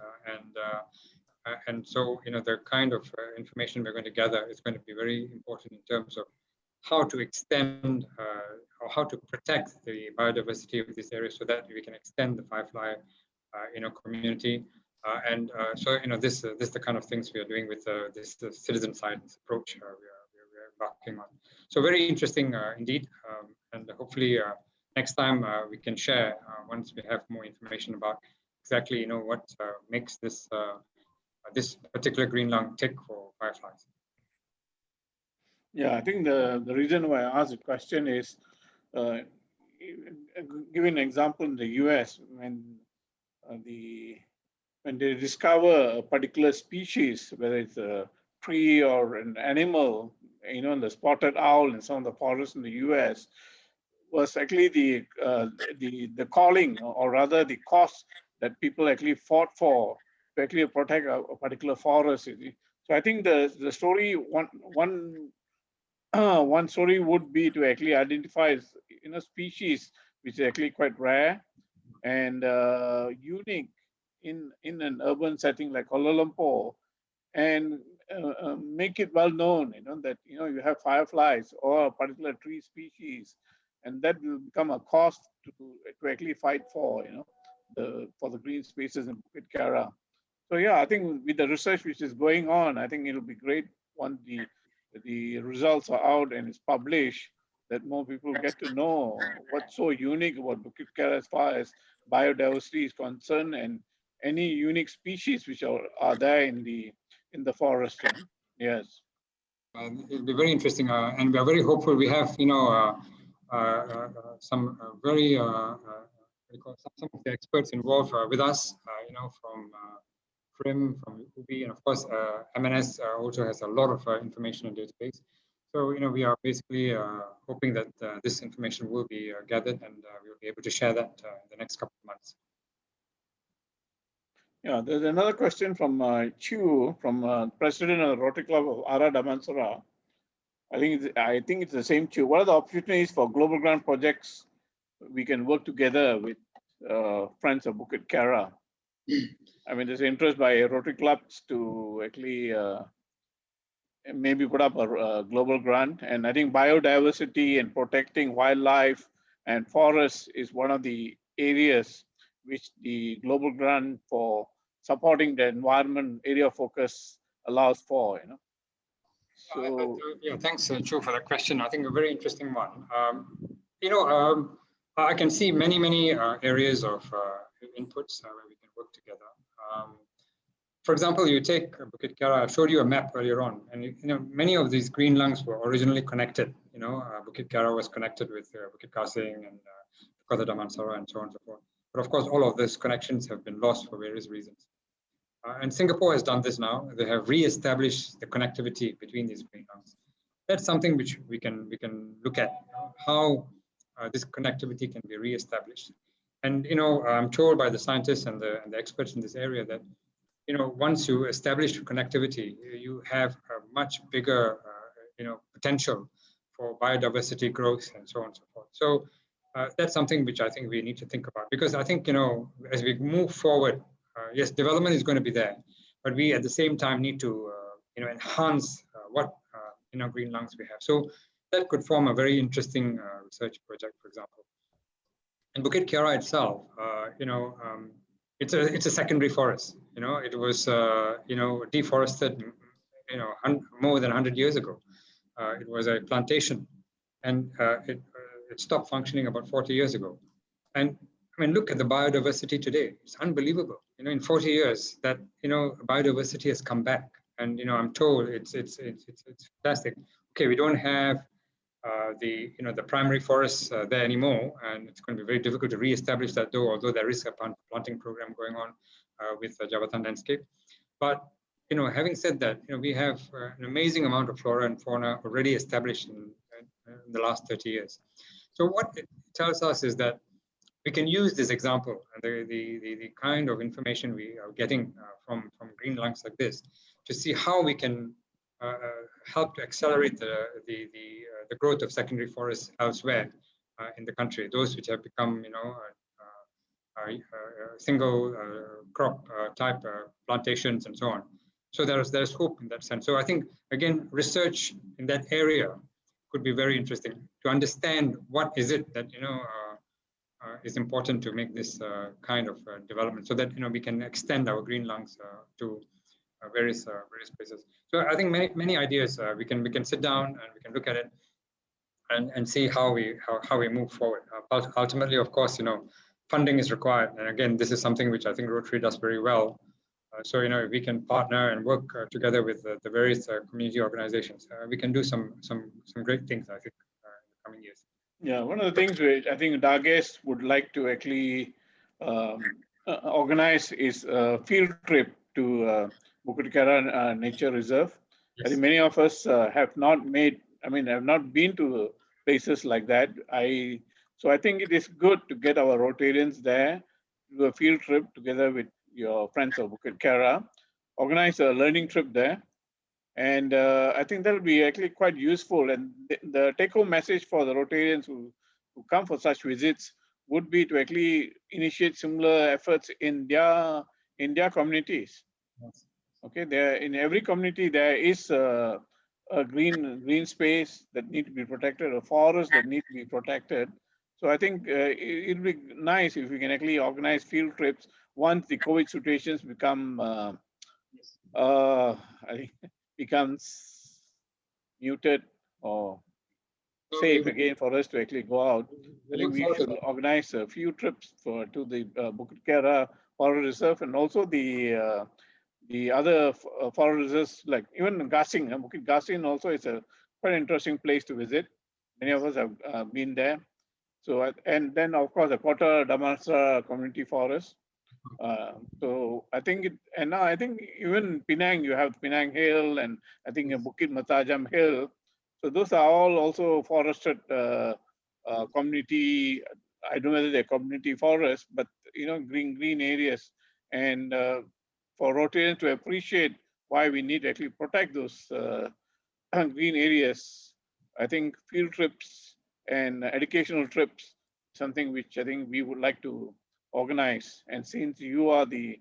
and so the kind of information we're going to gather is going to be very important in terms of how to extend or how to protect the biodiversity of this area so that we can extend the firefly community. So this is the kind of things we are doing with this citizen science approach we're embarking on. So very interesting indeed, and hopefully next time we can share once we have more information about exactly what makes this particular green lung tick for fireflies. Yeah, I think the reason why I asked the question is, give an example in the US when they discover a particular species, whether it's a tree or an animal, the spotted owl in some of the forests in the US, was actually the calling, or rather the cost that people actually fought for to actually protect a particular forest. So I think the story one story would be to actually identify species which is actually quite rare and unique in an urban setting like Kuala Lumpur, and make it well known, that you have fireflies or a particular tree species, and that will become a cost to actually fight for, for the green spaces in Bukit Kiara. So yeah, I think with the research which is going on, I think it'll be great once the results are out and it's published, that more people get to know what's so unique about Bukit Kiara as far as biodiversity is concerned, and any unique species which are there in the forest. Yes. It'll be very interesting, and we are very hopeful. We have, some very some of the experts involved with us, from FRIM, from UBI, and of course MNS also has a lot of information in database. So we are basically hoping that this information will be gathered, and we'll be able to share that in the next couple of months. Yeah, there's another question from Chu, from President of the Rotary Club of Ara Damansara. I think it's the same Chu. What are the opportunities for global grant projects we can work together with friends of Bukit Kiara? I mean, there's interest by Rotary clubs to actually maybe put up a global grant. And I think biodiversity and protecting wildlife and forests is one of the areas which the global grant for supporting the environment area of focus allows for. So yeah, thanks, Chu, for that question. I think a very interesting one. I can see many areas of inputs where we can work together. For example, you take Bukit Kiara. I showed you a map earlier on, and many of these green lungs were originally connected. Bukit Kiara was connected with Bukit Kasing and Kota Damansara and so on and so forth. But of course, all of those connections have been lost for various reasons. And Singapore has done this now. They have re-established the connectivity between these green lungs. that's something which we can look at, how this connectivity can be reestablished. And I'm told by the scientists and the experts in this area that once you establish connectivity, you have a much bigger potential for biodiversity growth and so on and so forth. So that's something which I think we need to think about, because I think as we move forward, yes, development is going to be there, but we at the same time need to enhance what green lungs we have. So that could form a very interesting research project, for example. And Bukit Kiara itself, it's a secondary forest. It was deforested, more than 100 years ago. It was a plantation, and it stopped functioning about 40 years ago. And I mean, look at the biodiversity today. It's unbelievable. In 40 years, that biodiversity has come back, and I'm told it's fantastic. Okay, we don't have the primary forests there anymore, and it's going to be very difficult to re-establish that, although there is a planting program going on with Jabatan Landscape. But having said that, we have an amazing amount of flora and fauna already established in the last 30 years. So what it tells us is that we can use this example and the kind of information we are getting from green lungs like this to see how we can help to accelerate the growth of secondary forests elsewhere in the country, those which have become single crop type plantations and so on. So there's hope in that sense. So I think, again, research in that area could be very interesting to understand what is it that is important to make this kind of development, so that we can extend our green lungs to various places. So I think many ideas we can sit down and we can look at it and see how we move forward. Ultimately, of course, funding is required, and again, this is something which I think Rotary does very well. So if we can partner and work together with the various community organizations, we can do some great things, I think, in the coming years. Yeah, one of the things which I think Dages would like to actually organize is a field trip to Bukit Kiara Nature Reserve. Yes. I think many of us have not been to places like that. So I think it is good to get our Rotarians there, do a field trip together with your friends of Bukit Kiara, organize a learning trip there. And I think that will be actually quite useful. And the take-home message for the Rotarians who come for such visits would be to actually initiate similar efforts in their communities. Yes. Okay, there in every community there is a green space that need to be protected, a forest that need to be protected. So I think it'll be nice if we can actually organize field trips once the COVID situations become I think becomes muted or safe again for us to actually go out. I think we should organize a few trips to the Bukit Kiara Forest Reserve, and also the other forest reserves, like even Gasing. Bukit Gasing also is a quite interesting place to visit. Many of us have been there. So, and then of course the Kota Damansara Community Forest. So I think and now I think even Penang, you have Penang Hill, and I think Bukit Matajam Hill. So those are all also forested community. I don't know whether they're community forests, but green areas. And for Rotarians to appreciate why we need to actually protect those green areas, I think field trips and educational trips, something which I think we would like to organize. And since you are the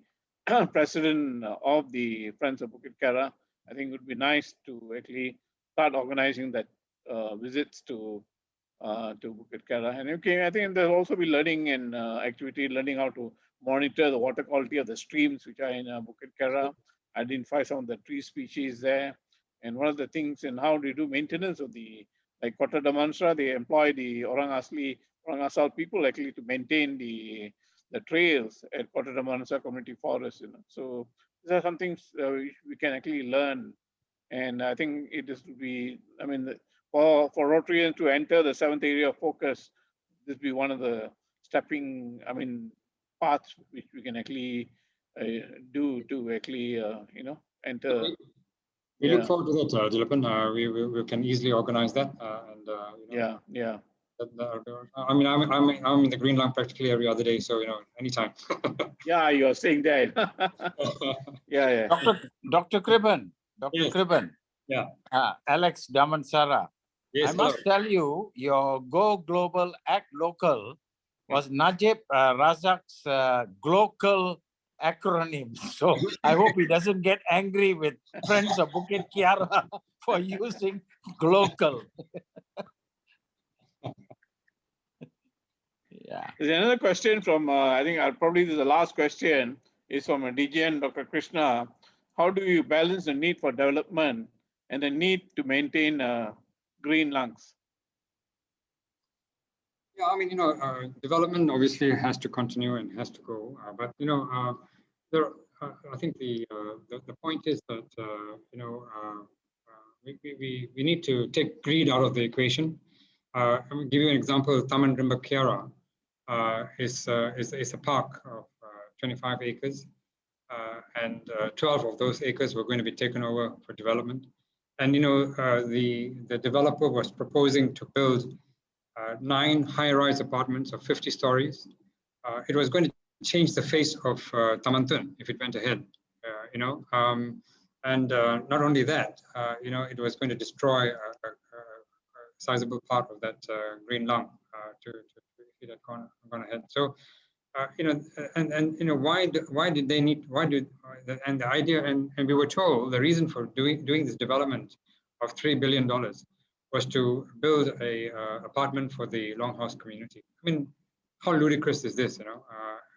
president of the Friends of Bukit Kiara, I think it would be nice to actually start organizing that visits to Bukit Kiara. And okay, I think there'll also be learning and learning how to monitor the water quality of the streams which are in Bukit Kiara, identify some of the tree species there. And one of the things, and how do you do maintenance of like Kota Damansara, they employ the Orang Asal people actually to maintain the trails at Kota Damansara Community Forest. So these are some things we can actually learn. And I think it is to be, for Rotarians to enter the 7th area of focus, this be one of the paths which we can actually do to actually, enter We look Yeah. forward to that, Dilapan. We can easily organize that. Yeah. I mean, I'm in the Green Lung practically every other day, so anytime. Yeah, you're saying that. Yeah. Dr. Kriban, Yes. Yeah. Alex Damansara. Yes. I must tell you, your Go Global, Act Local was Najib Razak's global acronym. So I hope he doesn't get angry with friends of Bukit Kiara for using global. Yeah. There's another question from, I think probably this is the last question, is from DGN Dr. Krishna. How do you balance the need for development and the need to maintain green lungs? Yeah, I mean, development obviously has to continue and has to go. But I think the point is that we need to take greed out of the equation. I'm going to give you an example. Taman Kiara is a park of 25 acres, and 12 of those acres were going to be taken over for development. And the developer was proposing to build 9 high-rise apartments of 50 stories. It was going to change the face of Taman if it went ahead, and not only that, it was going to destroy a sizable part of that green lung to if it had gone ahead. So, why did they need? And the idea, and we were told the reason for doing this development of $3 billion was to build a apartment for the Longhouse community. I mean, how ludicrous is this?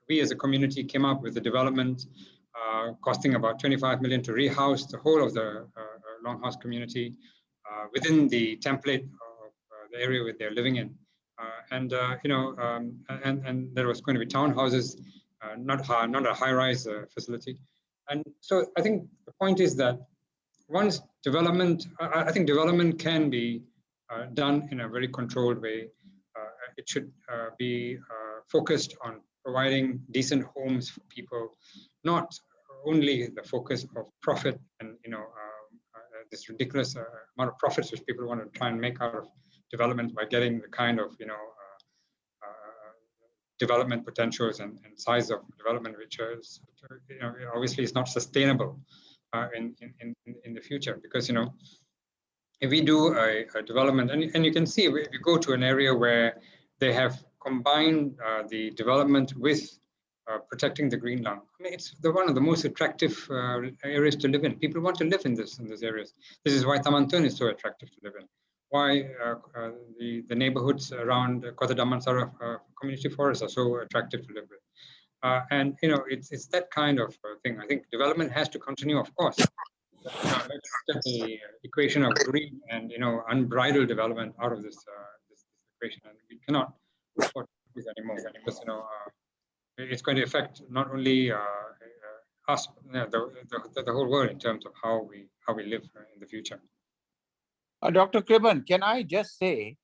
We as a community came up with the development costing about 25 million to rehouse the whole of the Longhouse community within the template of the area where they're living in, and there was going to be townhouses, not a high-rise facility. And so I think the point is that once development, I think development can be done in a very controlled way. It should be focused on providing decent homes for people, not only the focus of profit and this ridiculous amount of profits which people want to try and make out of development by getting the kind of development potentials and size of development which is obviously is not sustainable in the future, because if we do a development, and you can see if you go to an area where they have combined the development with protecting the green lung. I mean, it's one of the most attractive areas to live in. People want to live in these areas. This is why Taman is so attractive to live in. Why the neighborhoods around Kota Damansara community forests are so attractive to live with. And it's that kind of thing. I think development has to continue, of course. Let's get the equation of green and unbridled development out of this equation, and we cannot afford this anymore, because it's going to affect not only us, the whole world in terms of how we live in the future. Dr. Kriban, can I just say,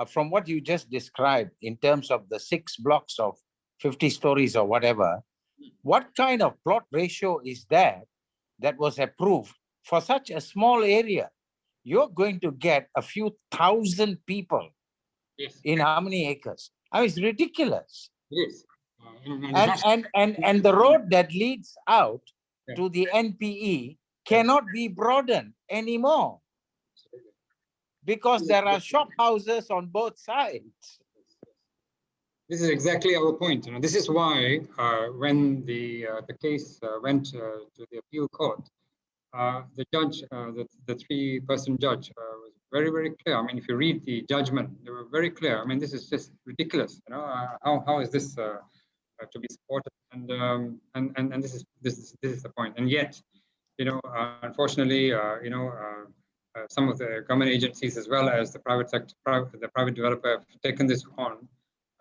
from what you just described in terms of the 6 blocks of 50 stories or whatever, what kind of plot ratio is that was approved for such a small area? You're going to get a few thousand people. Yes. In how many acres? I mean, it's ridiculous. Yes. And the road that leads out to the NPE cannot be broadened anymore, because there are shop houses on both sides. This is exactly our point. This is why when the case went to the appeal court, the judge, the 3-person judge, was very, very clear. I mean, if you read the judgment, they were very clear. I mean, this is just ridiculous. How is this to be supported? And this is the point. And yet, unfortunately, some of the government agencies as well as the private sector, the private developer, have taken this on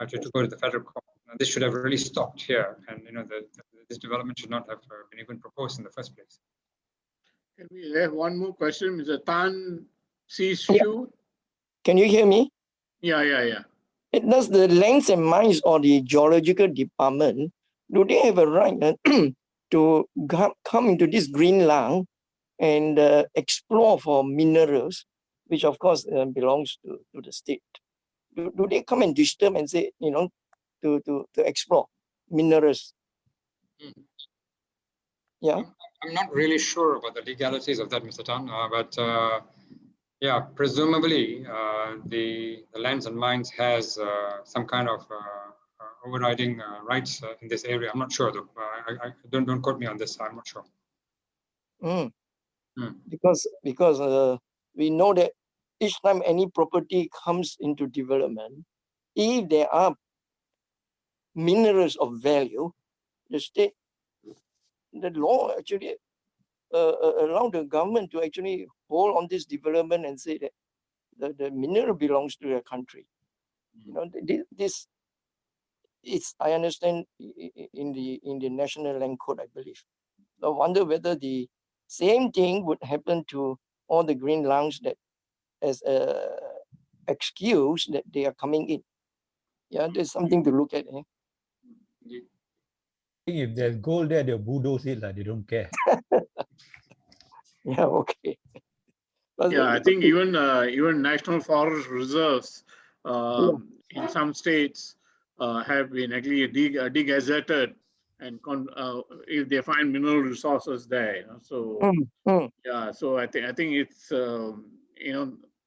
to go to the federal court. And this should have really stopped here, and this development should not have been even proposed in the first place. Can we have one more question, Mr. Tan Shu? Can you hear me? Yeah. Does the Lands and Mines or the Geological Department, do they have a right to come into this green lung and explore for minerals, which of course belongs to the state? Do they come and disturb and say, to explore minerals? Yeah. I'm not really sure about the legalities of that, Mr. Tan, but yeah, presumably the Lands and Mines has some kind of overriding rights in this area. I'm not sure though. I don't quote me on this. I'm not sure. Because we know that each time any property comes into development, if there are minerals of value, the state, the law actually allow the government to actually hold on this development and say that the mineral belongs to the country. This it's, I understand, in the National Land Code, I believe. I wonder whether the same thing would happen to all the green lungs that as a excuse that they are coming in. Yeah, there's something to look at. If there's gold there, they'll bulldoze it, like they don't care. Yeah, okay. Yeah, I think even national forest reserves in some states have been actually degazetted, and if they find mineral resources there, so yeah, so I think it's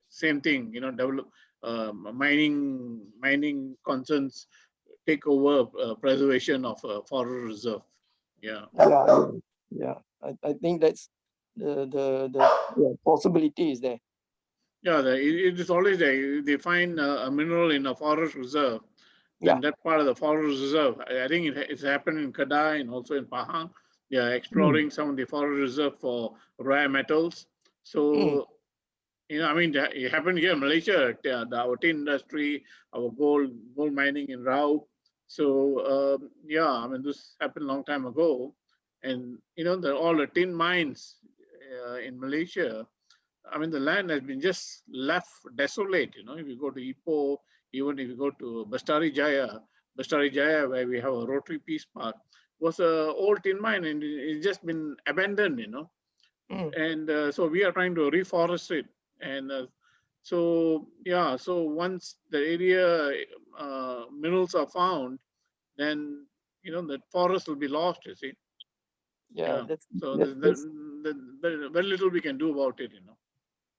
same thing, develop mining concerns take over preservation of forest reserve. Yeah. I think that's the possibility is there. Yeah, it is always there. They find a mineral in a forest reserve, then that part of the forest reserve, I think it's happened in Kedah and also in Pahang. They are exploring some of the forest reserve for rare metals. So, I mean, it happened here in Malaysia, our tin industry, our gold mining in Rao. So, yeah, I mean, this happened a long time ago. And, all the tin mines in Malaysia, I mean, the land has been just left desolate. If you go to Ipoh, even if you go to Bestari Jaya, where we have a Rotary Peace Park, was an old tin mine and it's just been abandoned, And so we are trying to reforest it. And so, yeah, so once the area minerals are found, then, the forest will be lost, you see. Yeah. So there's very little we can do about it,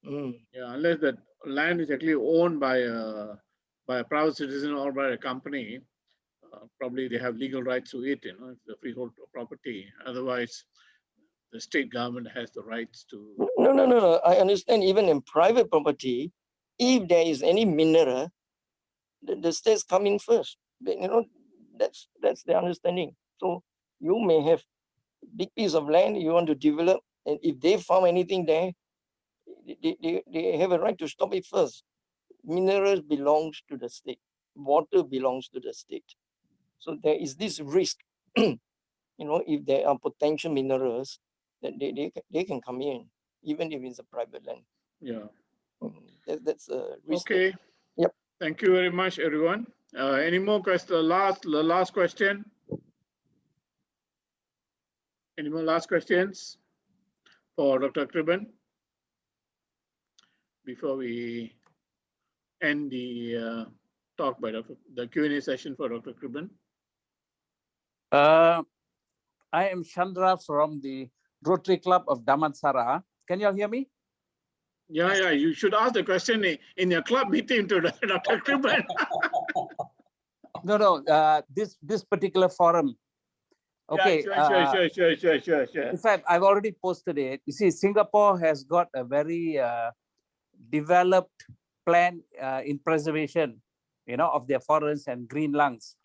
Yeah, unless that land is actually owned by a private citizen or by a company, probably they have legal rights to it, it's a freehold property. Otherwise, the state government has the rights to. No. I understand even in private property, if there is any mineral, the state's coming first. That's the understanding. So you may have big piece of land you want to develop, and if they found anything there, they have a right to stop it first. Minerals belongs to the state. Water belongs to the state. So there is this risk, if there are potential minerals, that they can come in, even if it's a private land. Yeah. That's a risk. Okay. Yep. Thank you very much, everyone. Any more questions? The last question. Any more last questions for Dr. Kriban before we end the talk by the Q&A session for Dr. Kriban? I am Chandra from the Rotary Club of Damansara. Can you all hear me? Yeah. You should ask the question in your club meeting to Dr. Kriban. No. This particular forum. Okay. Yeah, sure. In fact, I've already posted it. You see, Singapore has got a very developed plan in preservation, of their forests and green lungs.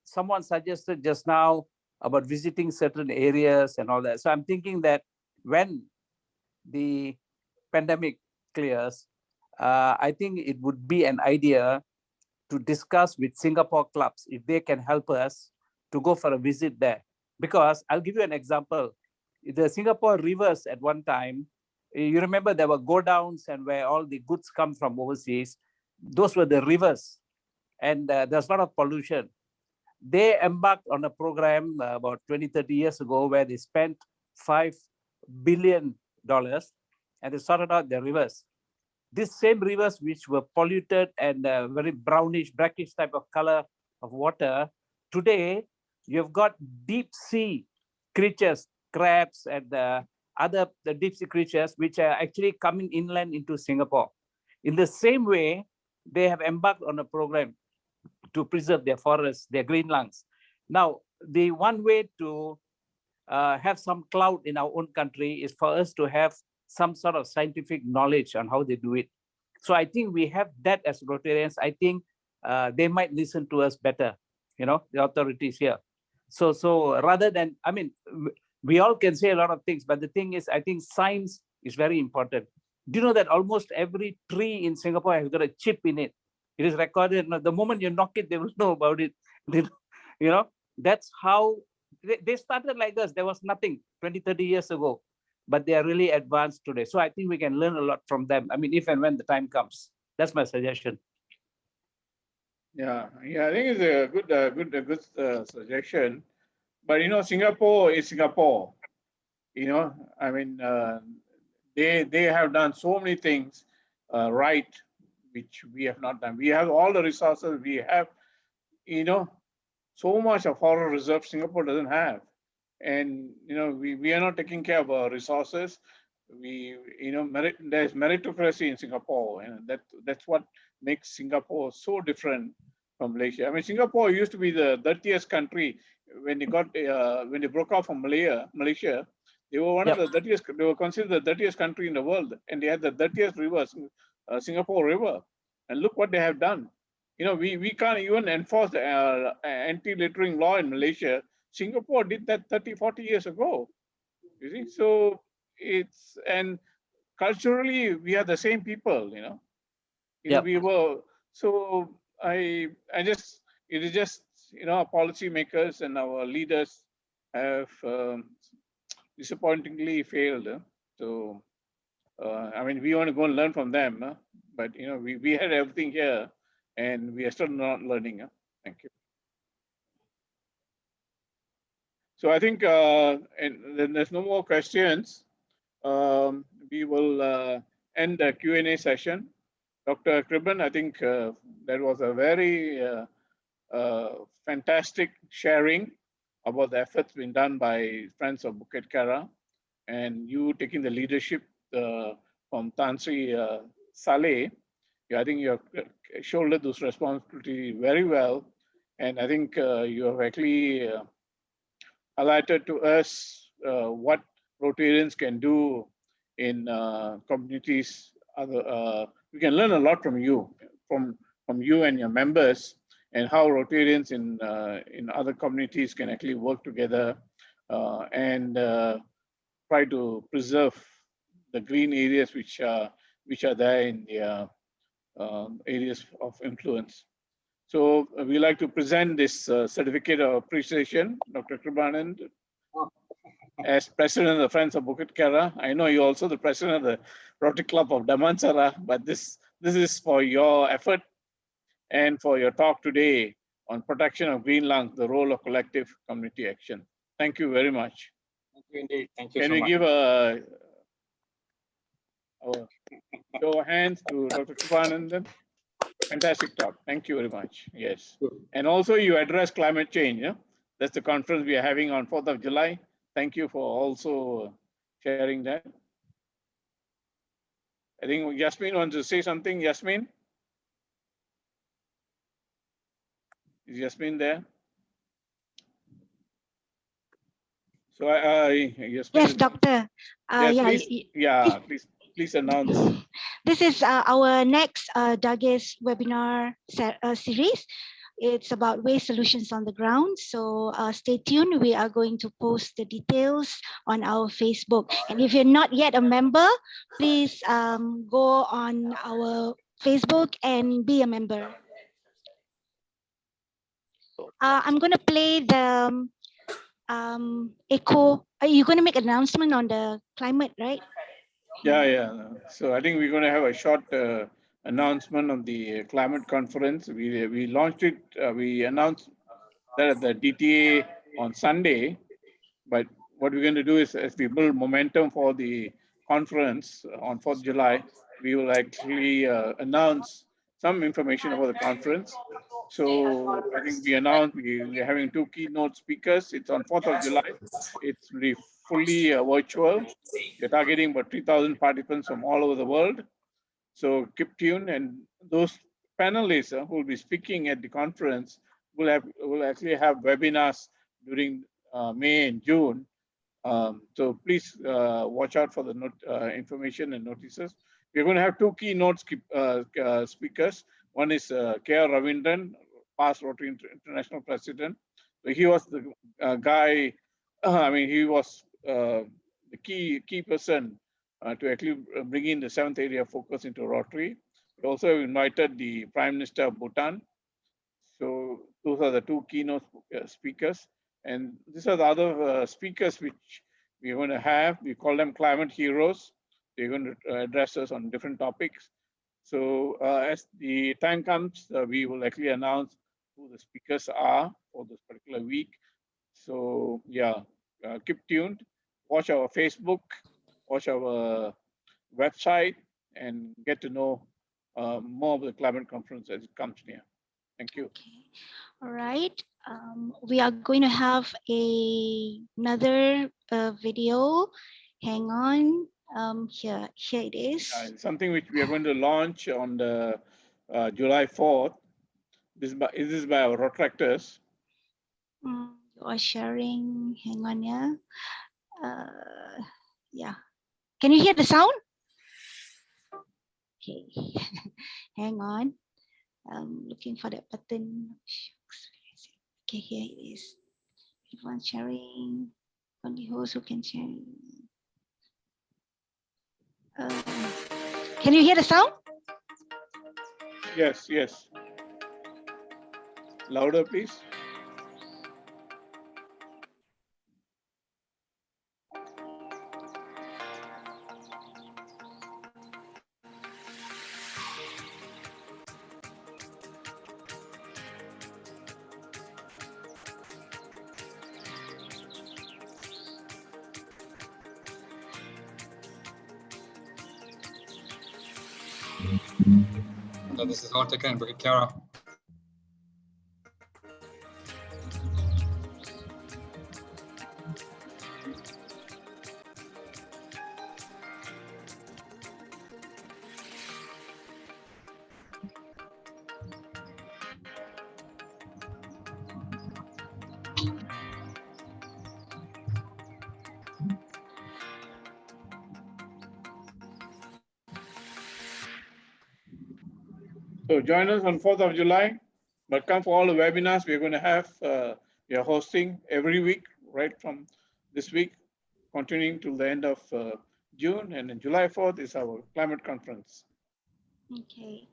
Someone suggested just now about visiting certain areas and all that. So I'm thinking that when the pandemic clears, I think it would be an idea to discuss with Singapore clubs if they can help us to go for a visit there. Because I'll give you an example. The Singapore rivers at one time, you remember there were go downs and where all the goods come from overseas. Those were the rivers, and there's a lot of pollution. They embarked on a program about 20, 30 years ago where they spent 5 billion, and they sorted out the rivers. These same rivers which were polluted and very brownish, brackish type of color of water, today you've got deep sea creatures, crabs and the deep sea creatures which are actually coming inland into Singapore. In the same way, they have embarked on a program to preserve their forests, their green lungs. Now, the one way to have some clout in our own country is for us to have some sort of scientific knowledge on how they do it. So I think we have that as Rotarians. I think they might listen to us better, the authorities here. So rather than, I mean, we all can say a lot of things, but the thing is, I think science is very important. Do you know that almost every tree in Singapore has got a chip in it? It is recorded. The moment you knock it, they will know about it. That's how they started like this. There was nothing 20, 30 years ago, but they are really advanced today. So I think we can learn a lot from them. I mean, if and when the time comes. That's my suggestion. Yeah, I think it's a good suggestion. But Singapore is Singapore. I mean, they have done so many things right, which we have not done. We have all the resources. We have, so much of our reserve Singapore doesn't have, and we are not taking care of our resources. There's meritocracy in Singapore, and that's what makes Singapore so different from Malaysia. I mean, Singapore used to be the dirtiest country when they broke off from Malaysia. They were one of the dirtiest. They were considered the dirtiest country in the world, and they had the dirtiest river, Singapore River. And look what they have done. We can't even enforce the anti-littering law in Malaysia. Singapore did that 30, 40 years ago. You see, so and culturally we are the same people. We were. So it is just our policymakers and our leaders have disappointingly failed. So I mean, we want to go and learn from them, but we had everything here, and we are still not learning. Thank you. So I think, and then there's no more questions. We will end the Q&A session. Dr. Kriban, I think that was a very fantastic sharing about the efforts being done by Friends of Bukit Kerat, and you taking the leadership from Tan Sri Saleh. I think you have shouldered those responsibilities very well, and I think you have actually highlighted to us what Rotarians can do in communities. We can learn a lot from you, from you and your members, and how Rotarians in other communities can actually work together and try to preserve the green areas which are there in the areas of influence. So we like to present this certificate of appreciation, Dr. Kribanandan, as president of the Friends of Bukit Kerat. I know you're also the president of the Rotary Club of Damansara, but this is for your effort and for your talk today on protection of green lungs, the role of collective community action. Thank you very much. Thank you indeed. Thank you Can so we much. give a show of hands to Dr. Kribanandan? Fantastic talk. Thank you very much. Yes. And also you address climate change. That's the conference we are having on 4th of July. Thank you for also sharing that. I think Yasmin wants to say something. Yasmin? Is Yasmin there? So Yasmin. Yes, doctor. Yes, please announce. This is our next Dagis webinar series. It's about waste solutions on the ground. So stay tuned. We are going to post the details on our Facebook. And if you're not yet a member, please go on our Facebook and be a member. I'm going to play the echo. Are you going to make an announcement on the climate, right? Yeah. So I think we're going to have a short announcement on the climate conference. We launched it. We announced that at the DTA on Sunday, but what we're going to do is, as we build momentum for the conference on 4th July, we will actually announce some information about the conference. So I think we announced we're having 2 keynote speakers. It's on 4th of July. It's really fully virtual. We're targeting about 3,000 participants from all over the world. So keep tuned, and those panelists who will be speaking at the conference will actually have webinars during May and June. So please watch out for the information and notices. We're going to have 2 keynote speakers. One is Kiara Ravindran, past Rotary International President. So he was the guy, I mean, he was the key person to actually bring in the 7th area focus into Rotary. We also invited the Prime Minister of Bhutan. So those are the 2 keynote speakers. And these are the other speakers which we're going to have. We call them climate heroes. They're going to address us on different topics. So as the time comes, we will actually announce who the speakers are for this particular week. So yeah, keep tuned. Watch our Facebook, watch our website, and get to know more of the climate conference as it comes near. Thank you. Okay. All right. We are going to have another video. Hang on. Here it is. Something which we are going to launch on the July 4th. This is by our Rotractors. You are sharing. Hang on, yeah. Yeah. Can you hear the sound? Okay. Hang on. I'm looking for that button. Okay, here it is. Everyone sharing. Only host who can share. Can you hear the sound? Yes, yes. Louder, please. This is all taken in Bukit Kiara. So join us on 4th of July, but come for all the webinars we're going to have. We are hosting every week, right from this week, continuing till the end of June, and then July 4th is our climate conference. Okay.